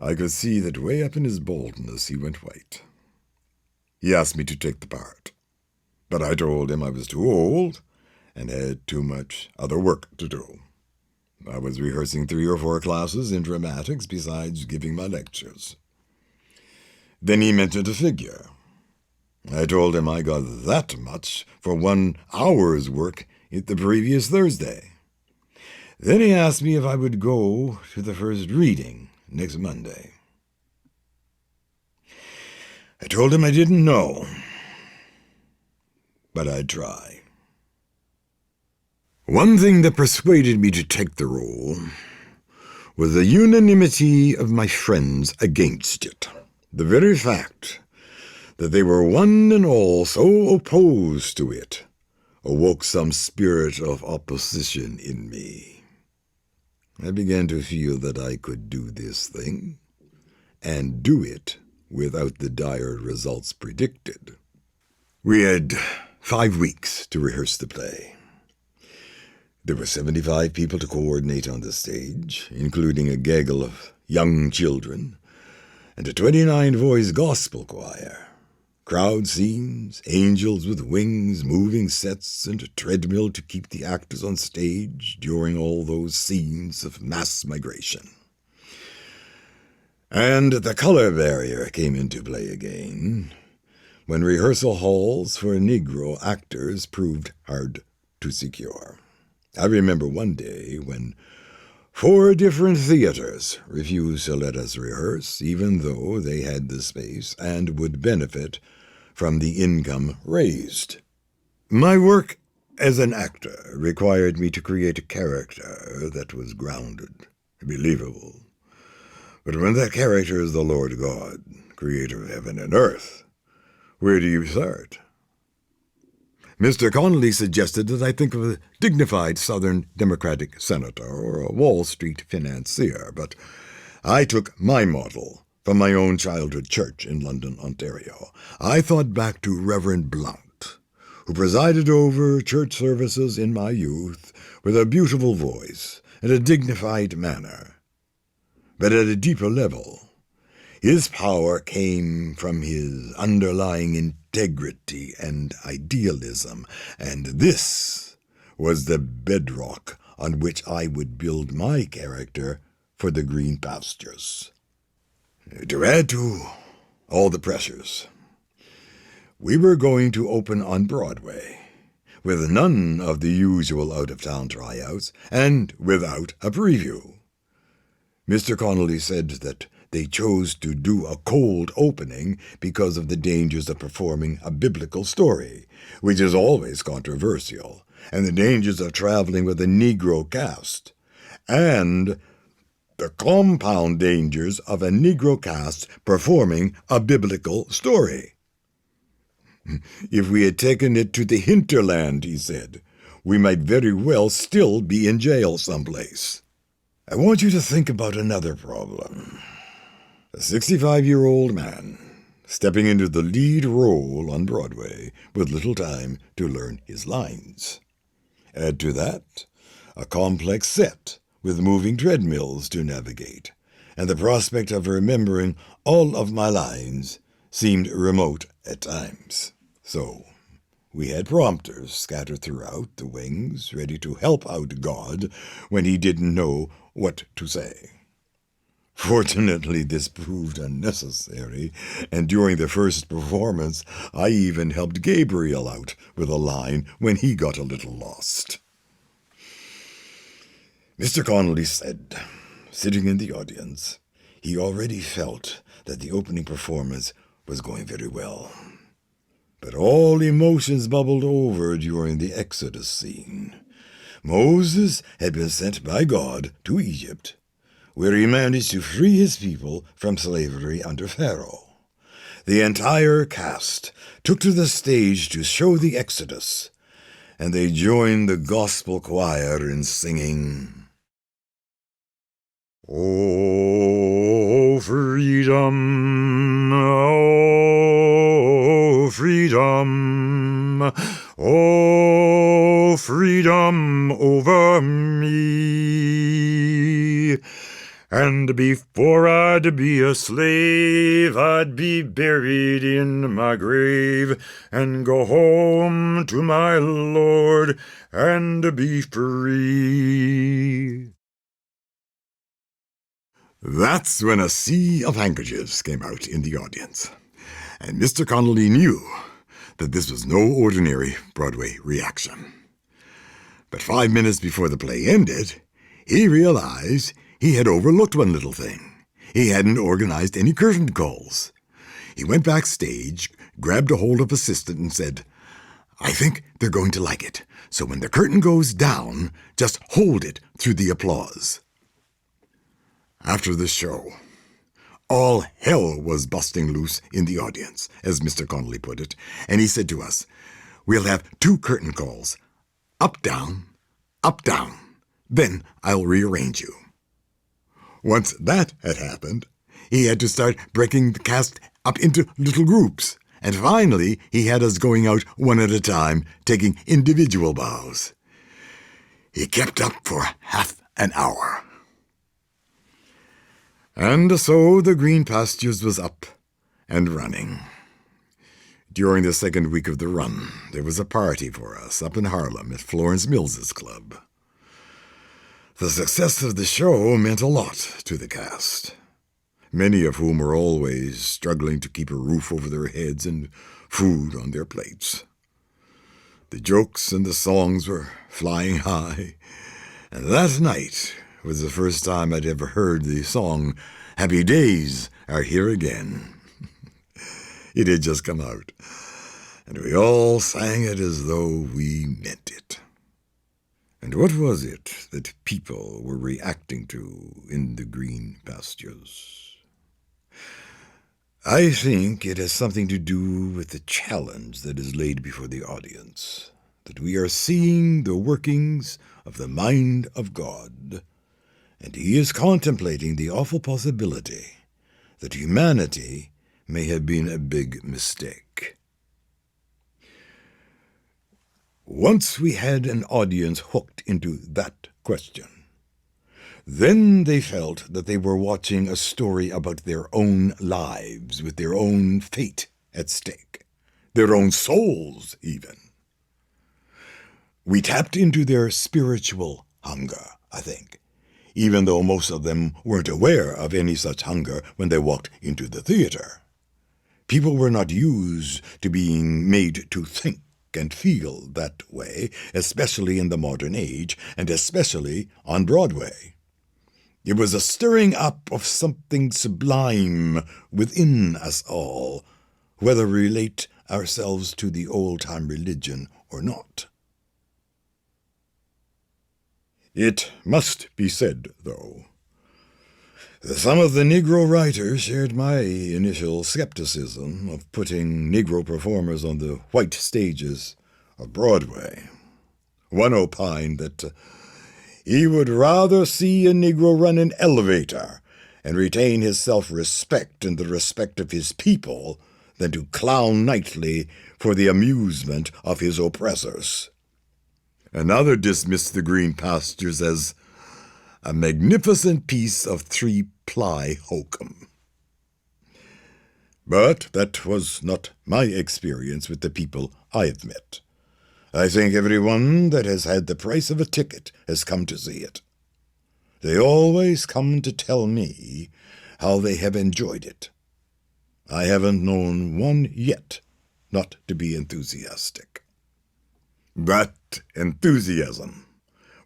I could see that way up in his boldness he went white. He asked me to take the part, but I told him I was too old and had too much other work to do. I was rehearsing 3 or 4 classes in dramatics besides giving my lectures. Then he mentioned a figure. I told him I got that much for 1 hour's work the previous Thursday. Then he asked me if I would go to the first reading next Monday. I told him I didn't know, but I'd try. One thing that persuaded me to take the role was the unanimity of my friends against it. The very fact that they were one and all so opposed to it awoke some spirit of opposition in me. I began to feel that I could do this thing, and do it without the dire results predicted. We had 5 weeks to rehearse the play. There were 75 people to coordinate on the stage, including a gaggle of young children, and a 29-voice gospel choir. Crowd scenes, angels with wings, moving sets, and a treadmill to keep the actors on stage during all those scenes of mass migration. And the color barrier came into play again, when rehearsal halls for Negro actors proved hard to secure. I remember one day when 4 different theaters refused to let us rehearse, even though they had the space and would benefit from the income raised. My work as an actor required me to create a character that was grounded, believable. But when that character is the Lord God, creator of heaven and earth, where do you start? Mr. Connolly suggested that I think of a dignified Southern Democratic senator or a Wall Street financier, but I took my model from my own childhood church in London, Ontario. I thought back to Reverend Blount, who presided over church services in my youth with a beautiful voice and a dignified manner. But at a deeper level, his power came from his underlying integrity and idealism, and this was the bedrock on which I would build my character for the Green Pastures. To add to all the pressures, we were going to open on Broadway, with none of the usual out-of-town tryouts, and without a preview. Mr. Connolly said that they chose to do a cold opening because of the dangers of performing a biblical story, which is always controversial, and the dangers of traveling with a Negro cast, and the compound dangers of a Negro cast performing a biblical story. If we had taken it to the hinterland, he said, we might very well still be in jail someplace. I want you to think about another problem. A 65-year-old man stepping into the lead role on Broadway with little time to learn his lines. Add to that a complex set with moving treadmills to navigate, and the prospect of remembering all of my lines seemed remote at times. So we had prompters scattered throughout the wings, ready to help out God when he didn't know what to say. Fortunately, this proved unnecessary, and during the first performance, I even helped Gabriel out with a line when he got a little lost. Mr. Connolly said, sitting in the audience, he already felt that the opening performance was going very well. But all emotions bubbled over during the Exodus scene. Moses had been sent by God to Egypt, where he managed to free his people from slavery under Pharaoh. The entire cast took to the stage to show the Exodus, and they joined the gospel choir in singing, "Oh, freedom, oh, freedom, oh, freedom over me. And before I'd be a slave, I'd be buried in my grave and go home to my Lord and be free." That's when a sea of handkerchiefs came out in the audience, and Mr. Connolly knew that this was no ordinary Broadway reaction. But 5 minutes before the play ended, he realized he had overlooked one little thing. He hadn't organized any curtain calls. He went backstage, grabbed a hold of an assistant, and said, "I think they're going to like it, so when the curtain goes down, just hold it through the applause." After the show, All hell was busting loose in the audience, as Mr. Connolly put it, and he said to us, "We'll have 2 curtain calls. Up, down, up, down. Then I'll rearrange you." Once that had happened, he had to start breaking the cast up into little groups, and finally he had us going out one at a time, taking individual bows. He kept up for half an hour. And so the Green Pastures was up and running. During the second week of the run, there was a party for us up in Harlem at Florence Mills's club. The success of the show meant a lot to the cast, many of whom were always struggling to keep a roof over their heads and food on their plates. The jokes and the songs were flying high, and that night was the first time I'd ever heard the song "Happy Days Are Here Again." It had just come out, and we all sang it as though we meant it. And what was it that people were reacting to in the Green Pastures? I think it has something to do with the challenge that is laid before the audience, that we are seeing the workings of the mind of God, and he is contemplating the awful possibility that humanity may have been a big mistake. Once we had an audience hooked into that question, then they felt that they were watching a story about their own lives, with their own fate at stake, their own souls even. We tapped into their spiritual hunger, I think, even though most of them weren't aware of any such hunger when they walked into the theater. People were not used to being made to think and feel that way, especially in the modern age, and especially on Broadway. It was a stirring up of something sublime within us all, whether we relate ourselves to the old-time religion or not. It must be said, though, that some of the Negro writers shared my initial skepticism of putting Negro performers on the white stages of Broadway. One opined that he would rather see a Negro run an elevator and retain his self-respect and the respect of his people than to clown nightly for the amusement of his oppressors. Another dismissed the Green Pastures as a magnificent piece of 3-ply hokum. But that was not my experience with the people I have met. I think everyone that has had the price of a ticket has come to see it. They always come to tell me how they have enjoyed it. I haven't known one yet not to be enthusiastic. That enthusiasm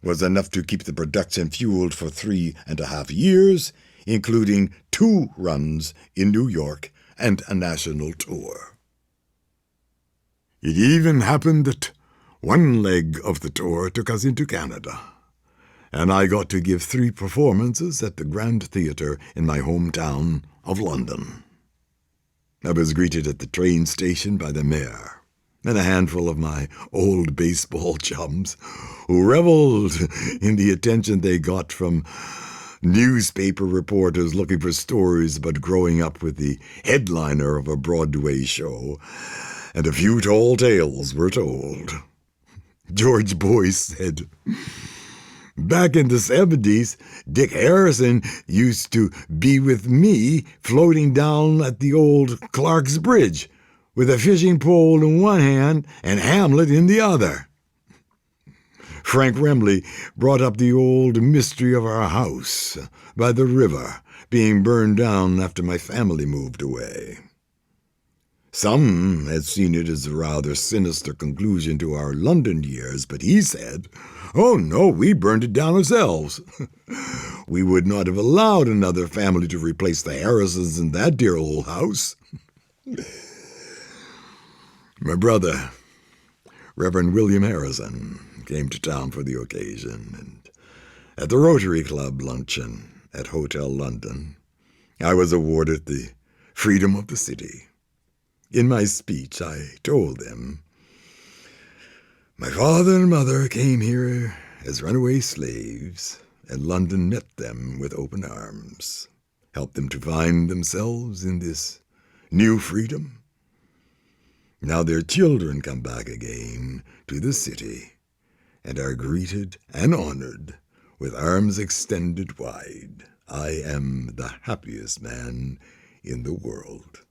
was enough to keep the production fueled for 3.5 years, including 2 runs in New York and a national tour. It even happened that one leg of the tour took us into Canada, and I got to give 3 performances at the Grand Theatre in my hometown of London. I was greeted at the train station by the mayor and a handful of my old baseball chums who reveled in the attention they got from newspaper reporters looking for stories about growing up with the headliner of a Broadway show, and a few tall tales were told. George Boyce said, "Back in the 70s, Dick Harrison used to be with me floating down at the old Clark's Bridge with a fishing pole in one hand and Hamlet in the other." Frank Remley brought up the old mystery of our house by the river being burned down after my family moved away. Some had seen it as a rather sinister conclusion to our London years, but he said, "Oh no, we burned it down ourselves. We would not have allowed another family to replace the Harrisons in that dear old house." My brother, Reverend William Harrison, came to town for the occasion, and at the Rotary Club luncheon at Hotel London, I was awarded the freedom of the city. In my speech, I told them, "My father and mother came here as runaway slaves, and London met them with open arms, helped them to find themselves in this new freedom. Now their children come back again to the city and are greeted and honored with arms extended wide. I am the happiest man in the world."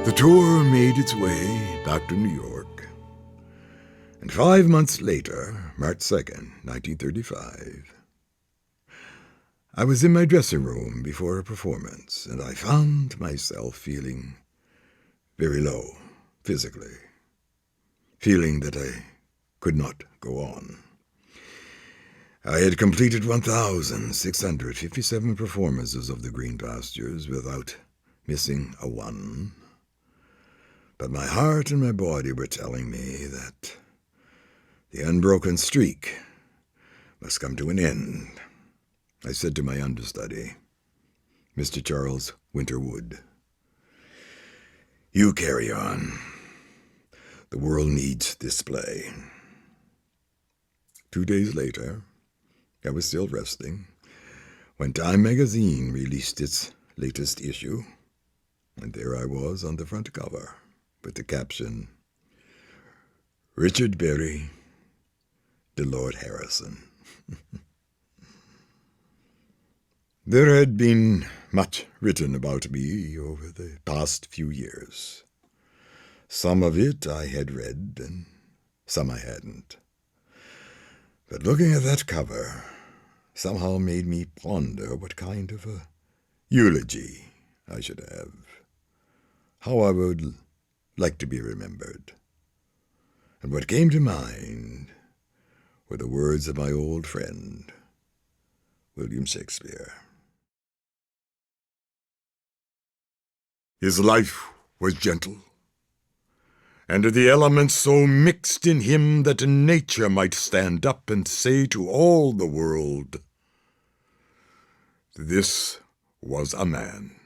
The tour made its way back to New York, and 5 months later, March 2nd, 1935, I was in my dressing room before a performance, and I found myself feeling very low physically, feeling that I could not go on. I had completed 1,657 performances of the Green Pastures without missing a one. But my heart and my body were telling me that the unbroken streak must come to an end. I said to my understudy, Mr. Charles Winterwood, "You carry on. The world needs this play." 2 days later, I was still resting when Time magazine released its latest issue, and there I was on the front cover with the caption, "Richard Berry to Lord Harrison." There had been much written about me over the past few years. Some of it I had read, and some I hadn't. But looking at that cover somehow made me ponder what kind of a eulogy I should have, how I would like to be remembered. And what came to mind were the words of my old friend, William Shakespeare. His life was gentle, and the elements so mixed in him that nature might stand up and say to all the world, "This was a man."